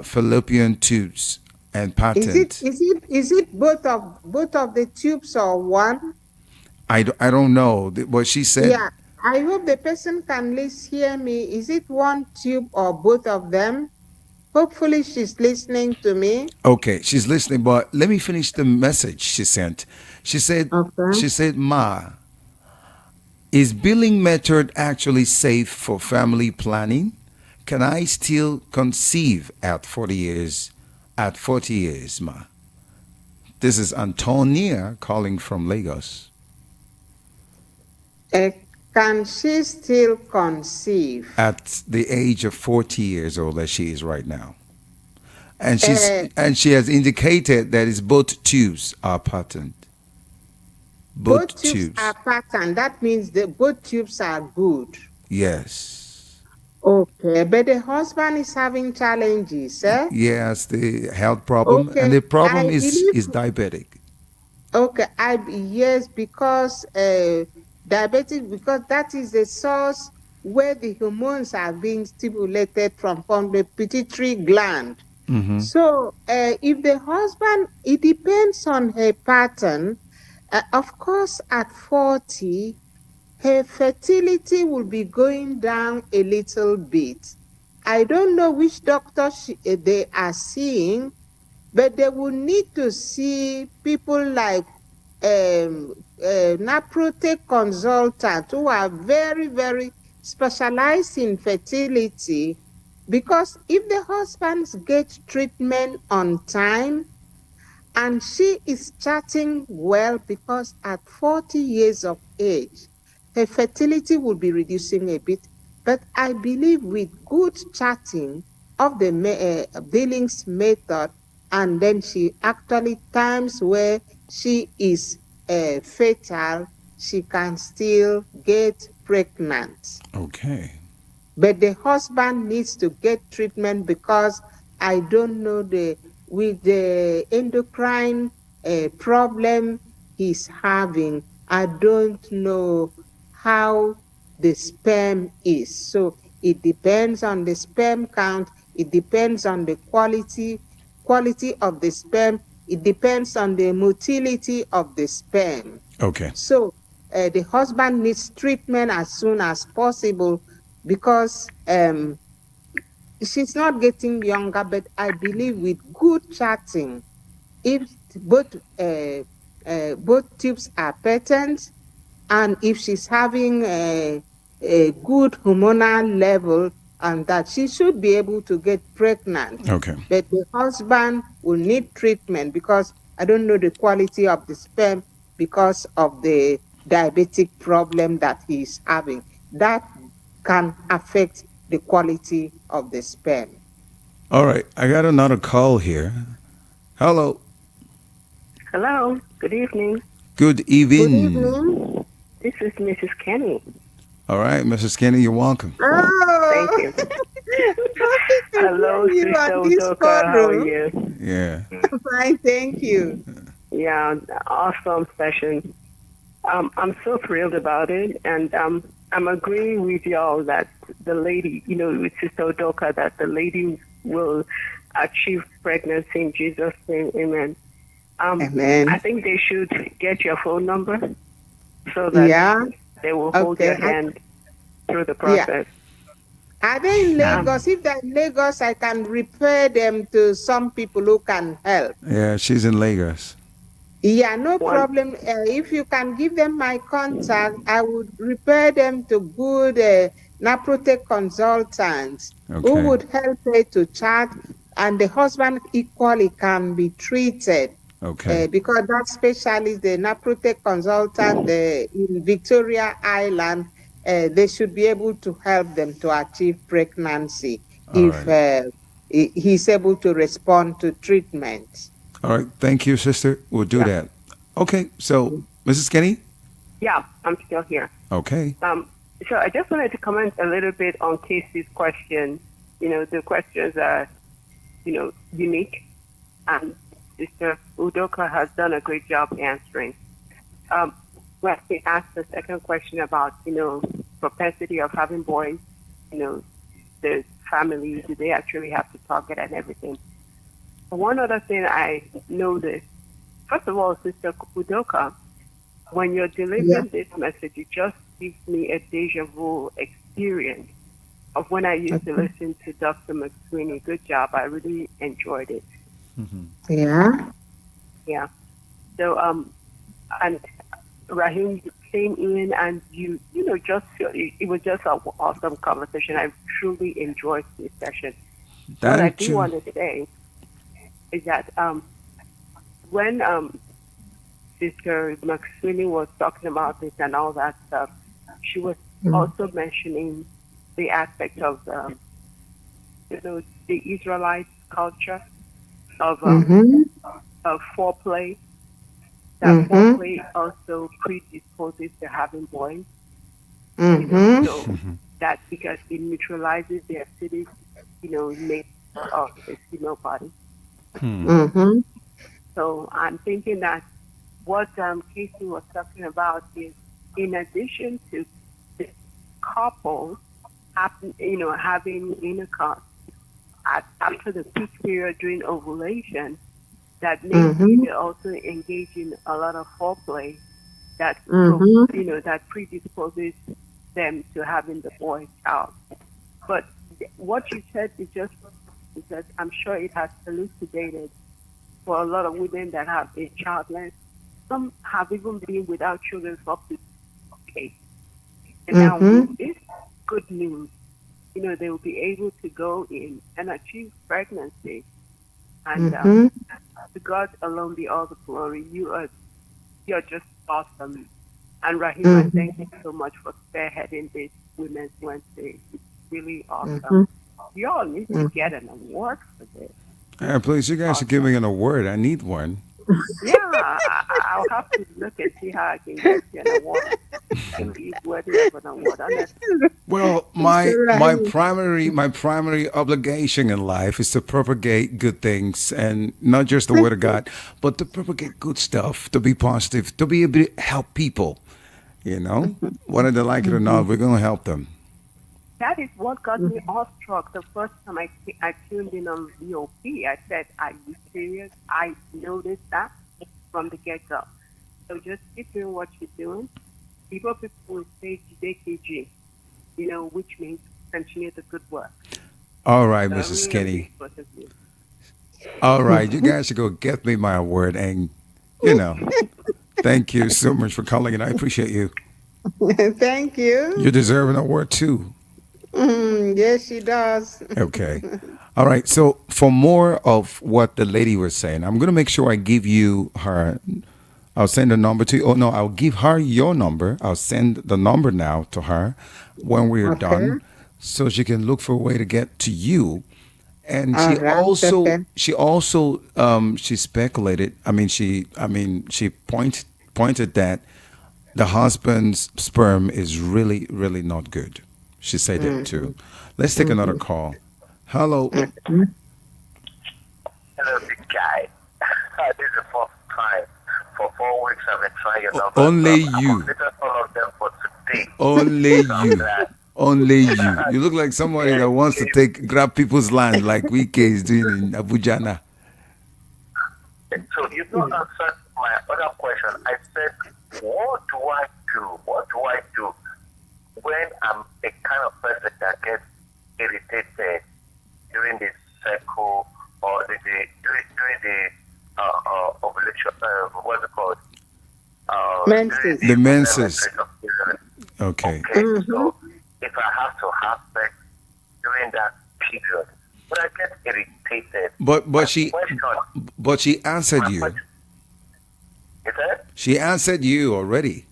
Speaker 1: fallopian tubes and patent.
Speaker 2: Is it both of the tubes or one?
Speaker 1: I don't know what she said.
Speaker 2: Yeah, I hope the person can at least hear me. Is it one tube or both of them? Hopefully she's listening to me.
Speaker 1: Okay, she's listening, but let me finish the message she sent. She said, Ma, is billing method actually safe for family planning? Can I still conceive at 40 years? At 40 years, Ma. This is Antonia calling from Lagos.
Speaker 2: Can she still conceive?
Speaker 1: At the age of 40 years old as she is right now. And she has indicated that it's both tubes are patent. Both
Speaker 2: tubes
Speaker 1: tubes.
Speaker 2: are patterned. That means the both tubes are good.
Speaker 1: Yes.
Speaker 2: Okay, but the husband is having challenges, eh?
Speaker 1: Yes, the health problem, and
Speaker 2: Okay,
Speaker 1: the problem
Speaker 2: I believe.
Speaker 1: is diabetic.
Speaker 2: Okay, yes, because diabetes, because that is the source where the hormones are being stimulated from the pituitary gland.
Speaker 1: Mm-hmm.
Speaker 2: So, if the husband, it depends on her pattern. Of course, at 40, her fertility will be going down a little bit. I don't know which doctor they are seeing, but they will need to see people like naprotec consultants who are very, very specialized in fertility, because if the husbands get treatment on time, and she is chatting well, because at 40 years of age, her fertility will be reducing a bit. But I believe with good chatting of the Billings method, and then she actually times where she is fertile, she can still get pregnant.
Speaker 1: Okay.
Speaker 2: But the husband needs to get treatment, because I don't know with the endocrine problem he's having, I don't know how the sperm is. So it depends on the sperm count, it depends on the quality of the sperm, it depends on the motility of the sperm.
Speaker 1: Okay.
Speaker 2: So the husband needs treatment as soon as possible, because she's not getting younger. But I believe with good chatting, if both tubes are patent, and if she's having a good hormonal level, and that she should be able to get pregnant.
Speaker 1: Okay.
Speaker 2: But the husband will need treatment, because I don't know the quality of the sperm, because of the diabetic problem that he's having. That can affect the quality of the sperm.
Speaker 1: All right. I got another call here. Hello.
Speaker 15: Hello. Good evening.
Speaker 1: Good
Speaker 2: Good
Speaker 1: evening.
Speaker 2: evening.
Speaker 15: This is Mrs. Kenny.
Speaker 1: All right, Mrs. Kenny, you're welcome.
Speaker 2: Oh,
Speaker 15: Thank you.
Speaker 2: Hello,
Speaker 15: Hello, Sister Udoka. How are you?
Speaker 1: Yeah.
Speaker 2: Fine, thank you.
Speaker 15: Yeah, awesome session. I'm so thrilled about it, and I'm agreeing with y'all that the lady, with Sister Udoka, that the lady will achieve pregnancy in Jesus' name. Amen.
Speaker 2: Amen.
Speaker 15: I think they should get your phone number so that they will hold your hand through the process.
Speaker 2: Yeah. Are they in Lagos? If they're in Lagos, I can refer them to some people who can help.
Speaker 1: Yeah, she's in Lagos.
Speaker 2: Yeah, no problem. If you can give them my contact, I would refer them to good naprotec consultants who would help her to chat, and the husband equally can be treated.
Speaker 1: Okay.
Speaker 2: Because that specialist, the naprotec consultant in Victoria Island, they should be able to help them to achieve pregnancy if he's able to respond to treatment.
Speaker 1: All right. Thank you, sister. We'll do that. Okay. So, Mrs. Kenny?
Speaker 15: Yeah, I'm still here.
Speaker 1: Okay.
Speaker 15: So I just wanted to comment a little bit on Casey's question. The questions are, unique, and Sister Udoka has done a great job answering. When he asked the second question about, propensity of having boys, the family, do they actually have to target and everything? One other thing I noticed, first of all, Sister Udoka, when you're delivering this message, it just gives me a deja vu experience of when I used to listen to Dr. McSweeney. Good job. I really enjoyed it.
Speaker 2: Yeah.
Speaker 15: Yeah. So, and Rahim came in, and you just feel it was just an awesome conversation. I truly enjoyed this session. What I do want to say is that when Sister McSweeney was talking about this and all that stuff, she was also mentioning the aspect of the Israelite culture of foreplay, that foreplay also predisposes to having boys. You know, so that because it neutralizes the acidic, nature of the female body. So I'm thinking that what Casey was talking about is, in addition to the couple, having intercourse after the peak period during ovulation, that maybe they also engage in a lot of foreplay that that predisposes them to having the boy child. But what you said is just because I'm sure it has elucidated for a lot of women that have been childless. Some have even been without children for up to decades. And now with this good news, they will be able to go in and achieve pregnancy. And to God alone be all the glory. You're just awesome. And Rahima, thank you so much for spearheading this Women's Wednesday. It's really awesome. You all need to get an award for this.
Speaker 1: Please, you guys should give me an award. I need one.
Speaker 15: Yeah, I'll have to look and see how I can get you an award. He's worthy of an award, honestly.
Speaker 1: Well, my primary obligation in life is to propagate good things, and not just the word of God, but to propagate good stuff, to be positive, to be able to help people. Whether they like it or not, we're going to help them.
Speaker 15: That is what got me awestruck the first time I tuned in on VOP. I said, "Are you serious?" I noticed that from the get-go. So just keep doing what you're doing. People will say JKG, which means continue the good work.
Speaker 1: All right, Mrs. Skinny. All right, you guys should go get me my award, and thank you so much for calling, and I appreciate you.
Speaker 2: Thank you.
Speaker 1: You deserve an award too.
Speaker 2: Yes, she does.
Speaker 1: Okay. All right. So for more of what the lady was saying, I'm going to make sure I give you her. I'll send a number to you. Oh, no, I'll give her your number. I'll send the number now to her when we're done, so she can look for a way to get to you. And she speculated. She pointed that the husband's sperm is really, really not good. She said it too. Let's take another call. Hello.
Speaker 13: Hello, big guy. This is the first time. For 4 weeks I've been trying your number.
Speaker 1: Only you.
Speaker 13: All of them for today.
Speaker 1: Only you. Only you. You look like somebody that wants to grab people's land like Wike is doing in Abuja now.
Speaker 13: So you don't answer my other question. I said, what do I do? What do I do when I'm a kind of person that gets irritated during the cycle or during the ovulation? What's it called?
Speaker 2: Menses.
Speaker 1: The menses. Okay.
Speaker 13: So if I have to have sex during that period, but I get irritated.
Speaker 1: But she answered you.
Speaker 13: Is that?
Speaker 1: She answered you already.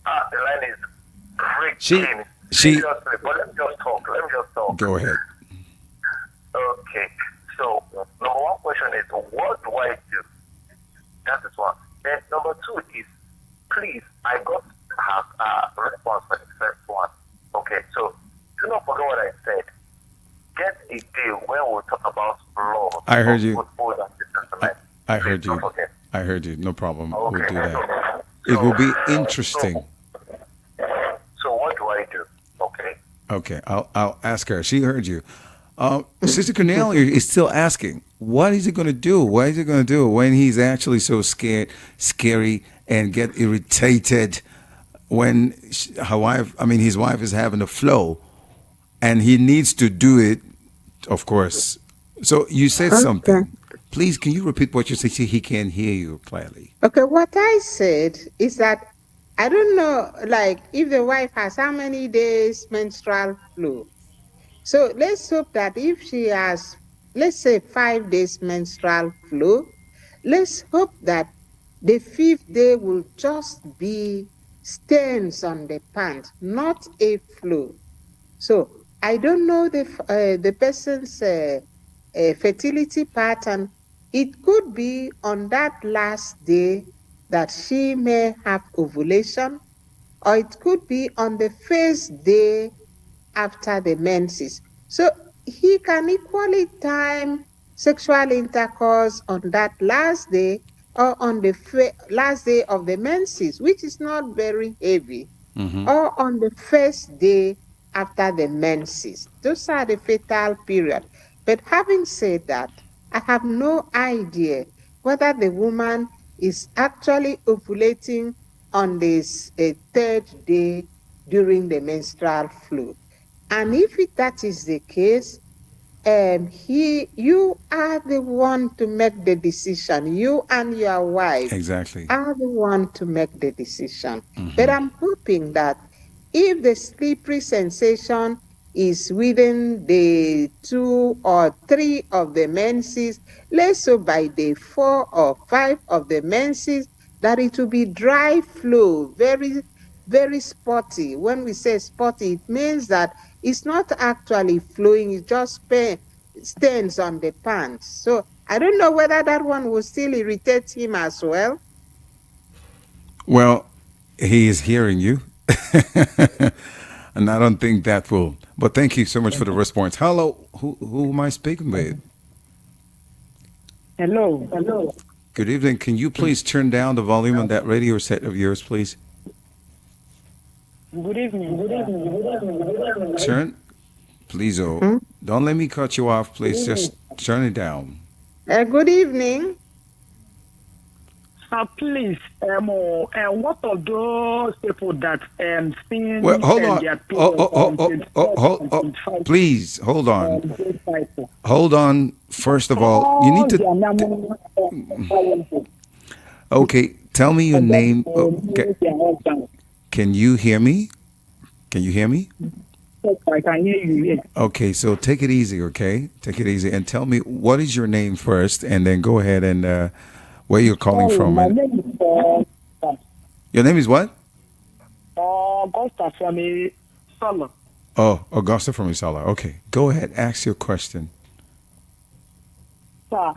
Speaker 13: The line is breaking. But let me just talk.
Speaker 1: Go ahead.
Speaker 13: Okay. So number one question is, what do I do? That is one. Then number two is, please, I got to have a response for the first one. Okay. So do not forget what I said. Get a day where we'll talk about law.
Speaker 1: I heard you. I heard
Speaker 13: Please
Speaker 1: you.
Speaker 13: don't forget.
Speaker 1: I heard you. No problem.
Speaker 13: Okay.
Speaker 1: We'll do that. It will be interesting.
Speaker 13: So what do I do? Okay.
Speaker 1: Okay. I'll ask her. She heard you. Sister Cornelia is still asking, what is he going to do? What is he going to do when he's actually so scary, and get irritated when his wife is having a flow, and he needs to do it, of course. So you said something. Please, can you repeat what you said? He can't hear you clearly.
Speaker 2: Okay, what I said is that I don't know, like, if the wife has how many days menstrual flow. So let's hope that if she has, let's say, 5 days menstrual flow, let's hope that the 5th day will just be stains on the pant, not a flow. So I don't know the person's fertility pattern. It could be on that last day that she may have ovulation, or it could be on the first day after the menses. So he can equally time sexual intercourse on that last day or on the last day of the menses, which is not very heavy, or on the first day after the menses. Those are the fertile period. But having said that, I have no idea whether the woman is actually ovulating on this third day during the menstrual flow. And if that is the case, you are the one to make the decision. You and your wife
Speaker 1: Exactly.
Speaker 2: are the one to make the decision. But I'm hoping that if the slippery sensation is within the 2 or 3 of the menses, let's say by day 4 or 5 of the menses, that it will be dry flow, very, very spotty. When we say spotty, it means that it's not actually flowing, it just stains on the pants. So I don't know whether that one will still irritate him as well.
Speaker 1: Well, he is hearing you. And I don't think that will. But thank you so much for the response. Hello, who am I speaking with?
Speaker 16: Hello. Hello.
Speaker 1: Good evening. Can you please turn down the volume on that radio set of yours, please?
Speaker 16: Good evening. Good evening. Good evening. Good evening.
Speaker 1: Turn, please. Oh, don't let me cut you off, please. Just turn it down.
Speaker 2: Good evening.
Speaker 16: Please, what of those people that sing
Speaker 1: Well, hold on.
Speaker 16: their period
Speaker 1: Please, hold on. Hold on. First of all, you need to. Okay, tell me your name. Can you hear me? Can you hear me?
Speaker 16: I can hear you. Yes.
Speaker 1: Okay, so take it easy, okay? Take it easy and tell me what is your name first, and then go ahead and where you're calling from.
Speaker 16: My name is,
Speaker 1: your name is what?
Speaker 16: Augusta from Isala.
Speaker 1: Oh, Augusta from Isala. Okay, go ahead. Ask your question.
Speaker 16: Sir.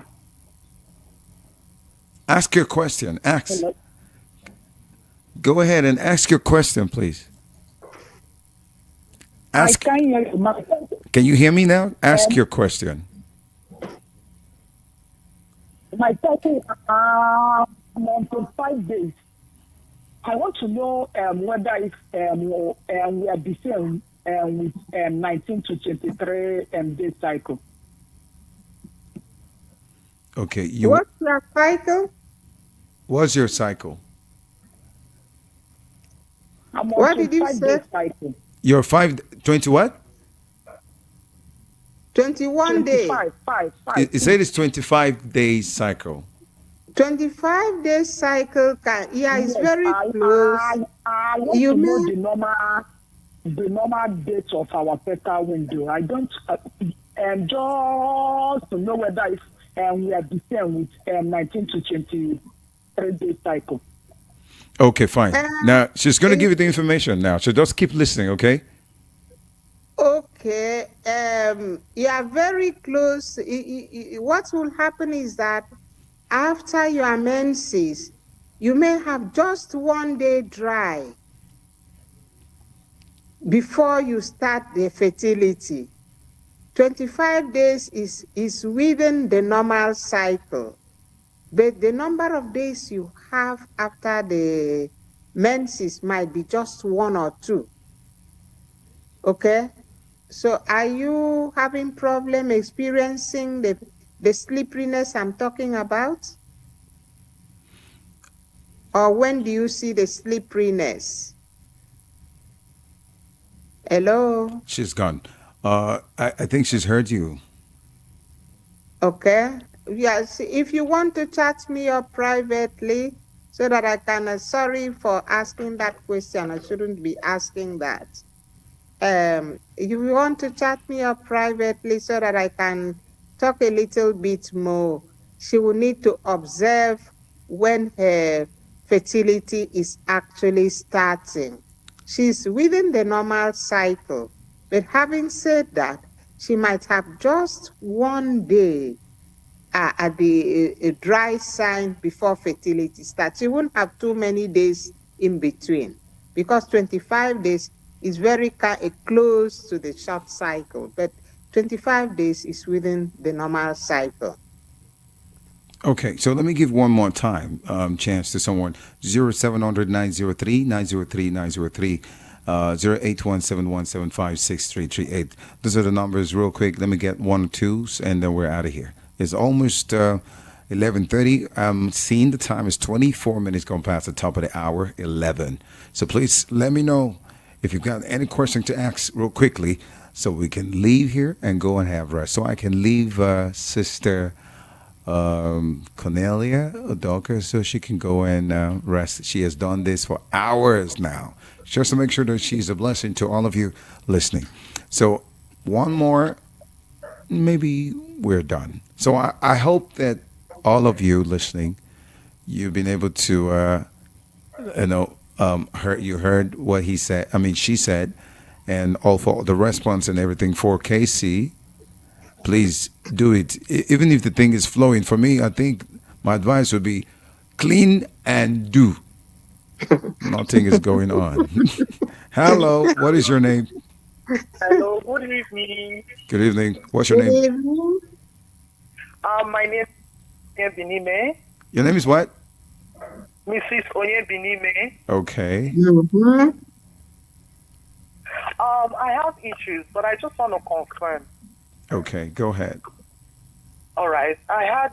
Speaker 1: Ask your question. Ask.
Speaker 16: Hello.
Speaker 1: Go ahead and ask your question, please. Ask.
Speaker 16: I can hear you.
Speaker 1: Can you hear me now? Ask your question.
Speaker 16: My question on 5 days. I want to know whether if we are the same with 19 to 23 day cycle.
Speaker 1: Okay.
Speaker 2: What's your cycle?
Speaker 1: What's your cycle?
Speaker 16: I'm
Speaker 2: what
Speaker 16: on
Speaker 2: did you say?
Speaker 16: Cycle.
Speaker 1: Your 20 what?
Speaker 2: 21 days.
Speaker 1: It said it's 25 days cycle.
Speaker 2: 25 days cycle it's very close.
Speaker 16: I want to know the normal date of our fertile window. I don't just to know whether if we are the same with 19 to 23 day cycle.
Speaker 1: Okay, fine. Now she's going to give you the information now, so just keep listening, okay?
Speaker 2: Okay, you are very close. What will happen is that after your menses, you may have just 1 day dry before you start the fertility. 25 days is within the normal cycle, but the number of days you have after the menses might be just 1 or 2. Okay? So are you having problem experiencing the slipperiness I'm talking about? Or when do you see the slipperiness? Hello?
Speaker 1: She's gone. I think she's heard you.
Speaker 2: Okay. Yes, if you want to chat me up privately so that I can, sorry for asking that question. I shouldn't be asking that. If you want to chat me up privately so that I can talk a little bit more, she will need to observe when her fertility is actually starting. She's within the normal cycle, but having said that, she might have just 1 day at the dry sign before fertility starts. She won't have too many days in between, because 25 days is very close to the short cycle, but 25 days is within the normal cycle.
Speaker 1: Okay, so let me give one more time chance to someone. 0700 903 903 903 081717563338. Those are the numbers real quick. Let me get one or twos and then we're out of here. It's almost 11:30. I'm seeing the time is 24 minutes gone past the top of the hour, 11. So please let me know if you've got any question to ask real quickly so we can leave here and go and have rest. So I can leave Sister Cornelia Udoka so she can go and rest. She has done this for hours now, just to make sure that she's a blessing to all of you listening. So one more, maybe we're done. So I hope that all of you listening, you've been able to you heard what he said, she said, and all for the response and everything for KC. Please do it. Even if the thing is flowing, for me, I think my advice would be clean and do. Nothing is going on. Hello, what is your name?
Speaker 17: Hello, good evening.
Speaker 1: Good evening. What's your name?
Speaker 17: My name is Onye.
Speaker 1: Your name is what?
Speaker 17: Mrs. Onye.
Speaker 1: Okay.
Speaker 2: Mm-hmm.
Speaker 17: I have issues, but I just want to confirm.
Speaker 1: Okay, go ahead.
Speaker 17: All right. I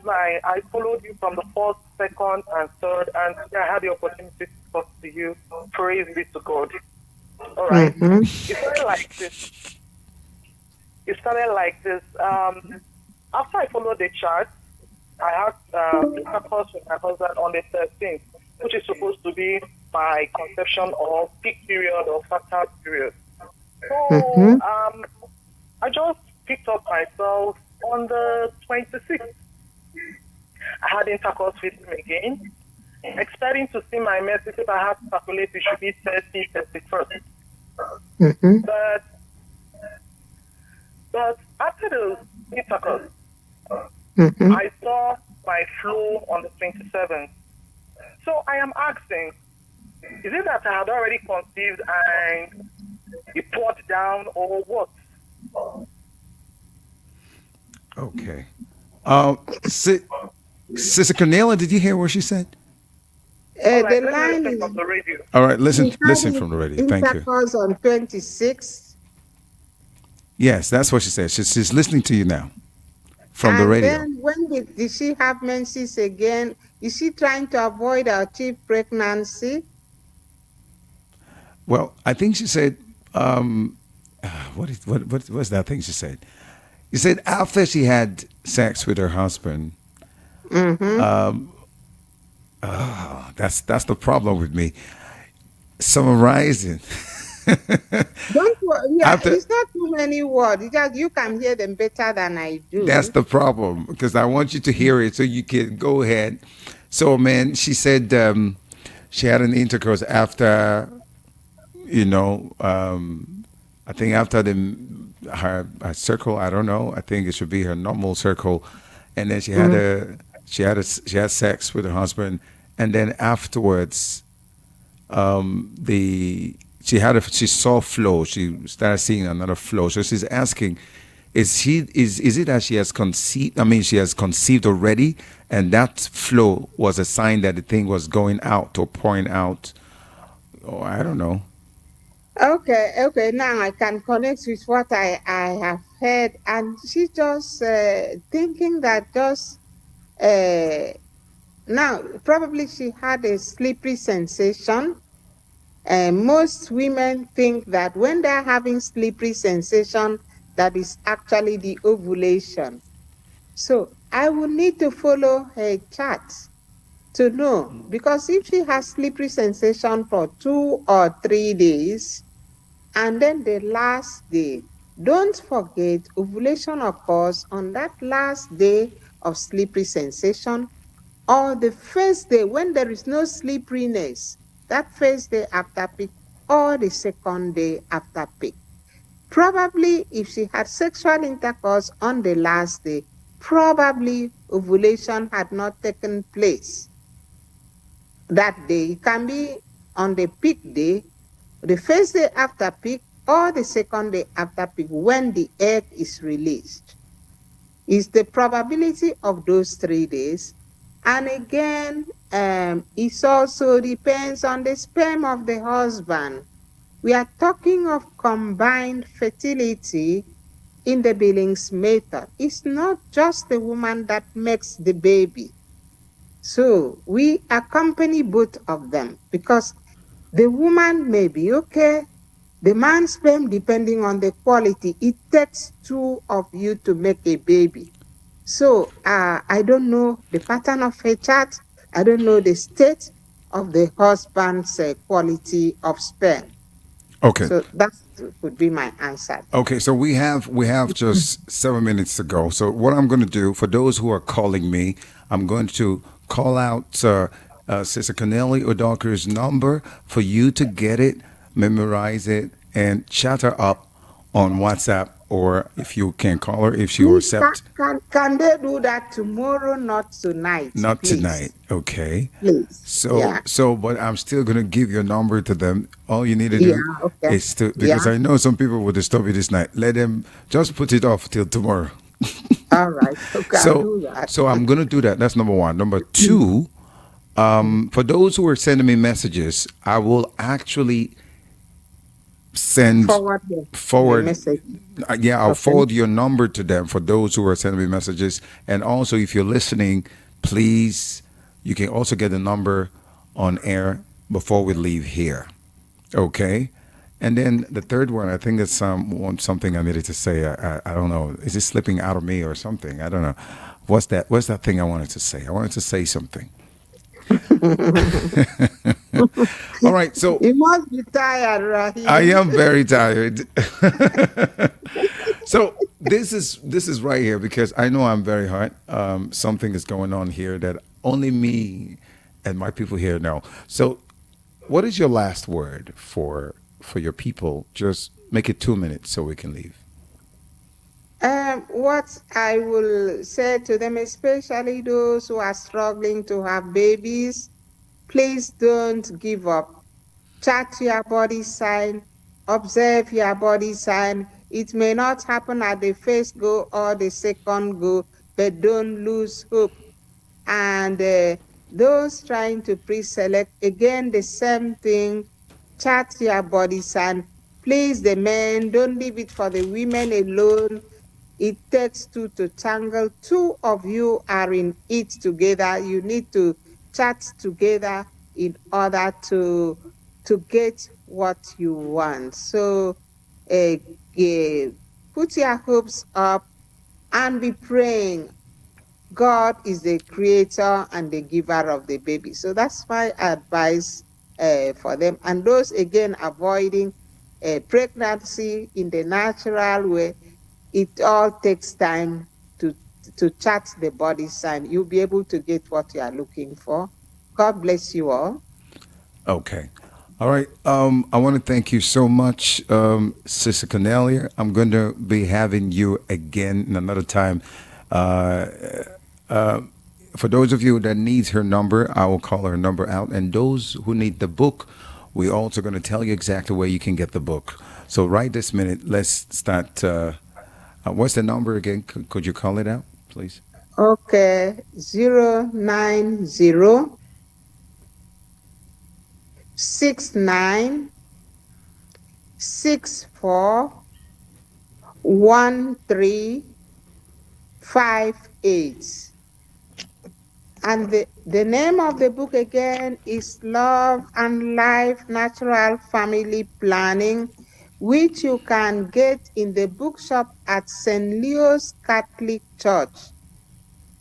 Speaker 17: followed you from the first, second, and third, and today I had the opportunity to talk to you. Praise be to God. All right.
Speaker 2: Mm-hmm.
Speaker 17: It started like this. After I followed the chart, I had intercourse with my husband on the 13th, which is supposed to be my conception or peak period or fertile period. So I just picked up myself on the 26th. I had intercourse with him again, expecting to see my message. If I had to calculate, it should be 30, 31st.
Speaker 2: Mm-hmm.
Speaker 17: But after the intercourse,
Speaker 2: Mm-hmm.
Speaker 17: I saw my flow on the 27th. So I am asking, is it that I had already conceived and it poured down, or what?
Speaker 1: Okay. Sister Cornelia, did you hear what she said?
Speaker 2: The line is
Speaker 17: from the radio.
Speaker 1: All right, listen from the radio. Thank you.
Speaker 2: intercourse on 26th.
Speaker 1: Yes, that's what she said. She's listening to you now from the
Speaker 2: And
Speaker 1: radio.
Speaker 2: then when did she have menses again? Is she trying to avoid a cheap pregnancy?
Speaker 1: Well, I think she said, what was that thing she said? She said after she had sex with her husband.
Speaker 2: Mm-hmm.
Speaker 1: That's the problem with me. Summarizing.
Speaker 2: Don't worry. Yeah, it's not too many words. It's just you can hear them better than I do.
Speaker 1: That's the problem, because I want you to hear it so you can go ahead. So, man, she said she had an intercourse after, I think after her circle. I don't know. I think it should be her normal circle, and then she had she had sex with her husband, and then afterwards, she saw flow. She started seeing another flow. So she's asking, is it that she has conceived? I mean, she has conceived already, and that flow was a sign that the thing was going out or pouring out. Oh, I don't know.
Speaker 2: Okay. Now I can connect with what I have heard, and she just thinking that just now probably she had a slippery sensation. Most women think that when they're having slippery sensation, that is actually the ovulation. So I will need to follow her chart to know, because if she has slippery sensation for 2 or 3 days, and then the last day, don't forget ovulation occurs on that last day of slippery sensation, or the first day when there is no slipperiness, that first day after peak, or the second day after peak. Probably if she had sexual intercourse on the last day, probably ovulation had not taken place that day. It can be on the peak day, the first day after peak, or the second day after peak when the egg is released. It's the probability of those 3 days. And again, it also depends on the sperm of the husband. We are talking of combined fertility in the Billings method. It's not just the woman that makes the baby. So we accompany both of them because the woman may be okay, the man's sperm, depending on the quality, it takes 2 of you to make a baby. So I don't know the pattern of her chart. I don't know the state of the husband's quality of sperm.
Speaker 1: Okay.
Speaker 2: So that would be my answer.
Speaker 1: Okay, so we have just 7 minutes to go. So what I'm going to do for those who are calling me, I'm going to call out Sister Cornelia Udoka's number for you to get it, memorize it, and chat her up on WhatsApp, or if you can call her, if she will accept.
Speaker 2: Can they do that tomorrow, not tonight?
Speaker 1: Not
Speaker 2: please?
Speaker 1: Tonight, okay.
Speaker 2: Please.
Speaker 1: So,
Speaker 2: Yeah.
Speaker 1: but I'm still gonna give your number to them. All you need to do is to, because I know some people will disturb you this night. Let them just put it off till tomorrow.
Speaker 2: All right. Okay, I'll do that.
Speaker 1: So I'm gonna do that. That's number one. Number two, for those who are sending me messages, I will actually send
Speaker 2: forward message.
Speaker 1: I'll forward your number to them for those who are sending me messages. And also, if you're listening, please, you can also get the number on air before we leave here. Okay. And then the third one, I think it's something I needed to say. I don't know. Is it slipping out of me or something? I don't know. What's that thing I wanted to say? I wanted to say something. All right, so
Speaker 2: you must be tired, Rahim.
Speaker 1: I am very tired. So this is right here because I know I'm very hot. Something is going on here that only me and my people here know. So, what is your last word for your people? Just make it 2 minutes so we can leave.
Speaker 2: What I will say to them, especially those who are struggling to have babies, please don't give up. Chart your body sign, observe your body sign. It may not happen at the first go or the second go, but don't lose hope. And those trying to pre-select, again, the same thing, chart your body sign. Please, the men, don't leave it for the women alone. It takes 2 to tangle. 2 of you are in it together. You need to chat together in order to get what you want. So put your hopes up and be praying. God is the creator and the giver of the baby. So that's my advice for them. And those, again, avoiding pregnancy in the natural way, it all takes time to chart the body sign. You'll be able to get what you are looking for. God bless you all.
Speaker 1: Okay. All right. I want to thank you so much, Sister Cornelia. I'm going to be having you again in another time. For those of you that needs her number, I will call her number out. And those who need the book, we're also going to tell you exactly where you can get the book. So right this minute, let's start. What's the number again? Could you call it out, please?
Speaker 2: Okay, 090 69 64 1358. And the name of the book again is Love and Life Natural Family Planning, which you can get in the bookshop at St. Leo's Catholic Church,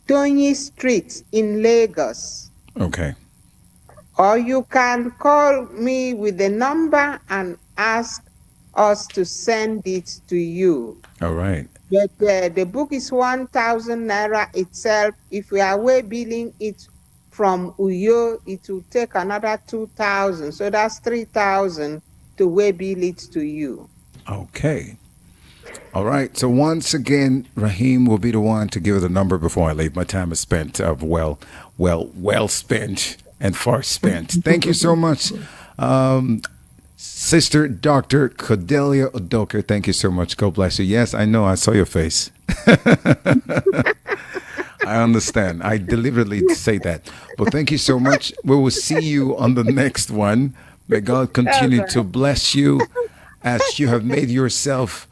Speaker 2: Tony Street in Lagos.
Speaker 1: Okay.
Speaker 2: Or you can call me with the number and ask us to send it to you.
Speaker 1: All right.
Speaker 2: But the book is 1,000 naira itself. If we are way billing it from Uyo, it will take another 2,000. So that's 3,000 to way bill it to you.
Speaker 1: Okay. All right. So once again, Raheem will be the one to give the number before I leave. My time is spent well spent and far spent. Thank you so much, Sister Dr. Cordelia Udoka. Thank you so much. God bless you. Yes, I know. I saw your face. I understand. I deliberately say that. But thank you so much. We will see you on the next one. May God continue to bless you as you have made yourself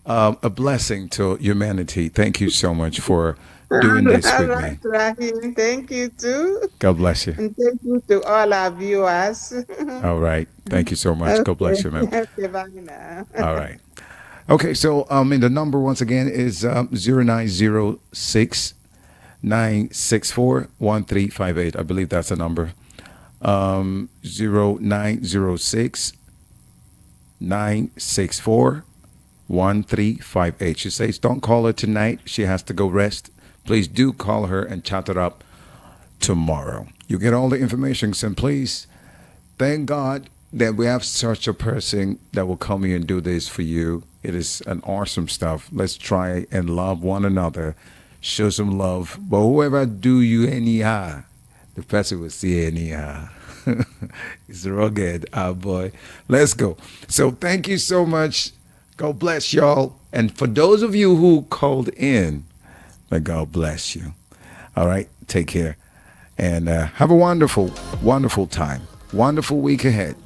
Speaker 1: a blessing to humanity. Thank you so much for doing this with me.
Speaker 2: Rahim, thank you too.
Speaker 1: God bless you.
Speaker 2: And thank you to all our viewers.
Speaker 1: All right. Thank you so much. God bless you, ma'am.
Speaker 2: Okay, bye now.
Speaker 1: All right. Okay, so and the number once again is 0906 964 1358. I believe that's the number. 0906 964 1358. She says, don't call her tonight. She has to go rest. Please do call her and chat her up tomorrow. You get all the information. And please, thank God that we have such a person that will come here and do this for you. It is an awesome stuff. Let's try and love one another. Show some love. But whoever do you anyhow, the person will see anyhow. It's rugged, boy. Let's go. So thank you so much. God bless y'all. And for those of you who called in, may God bless you. All right. Take care. And have a wonderful, wonderful time. Wonderful week ahead.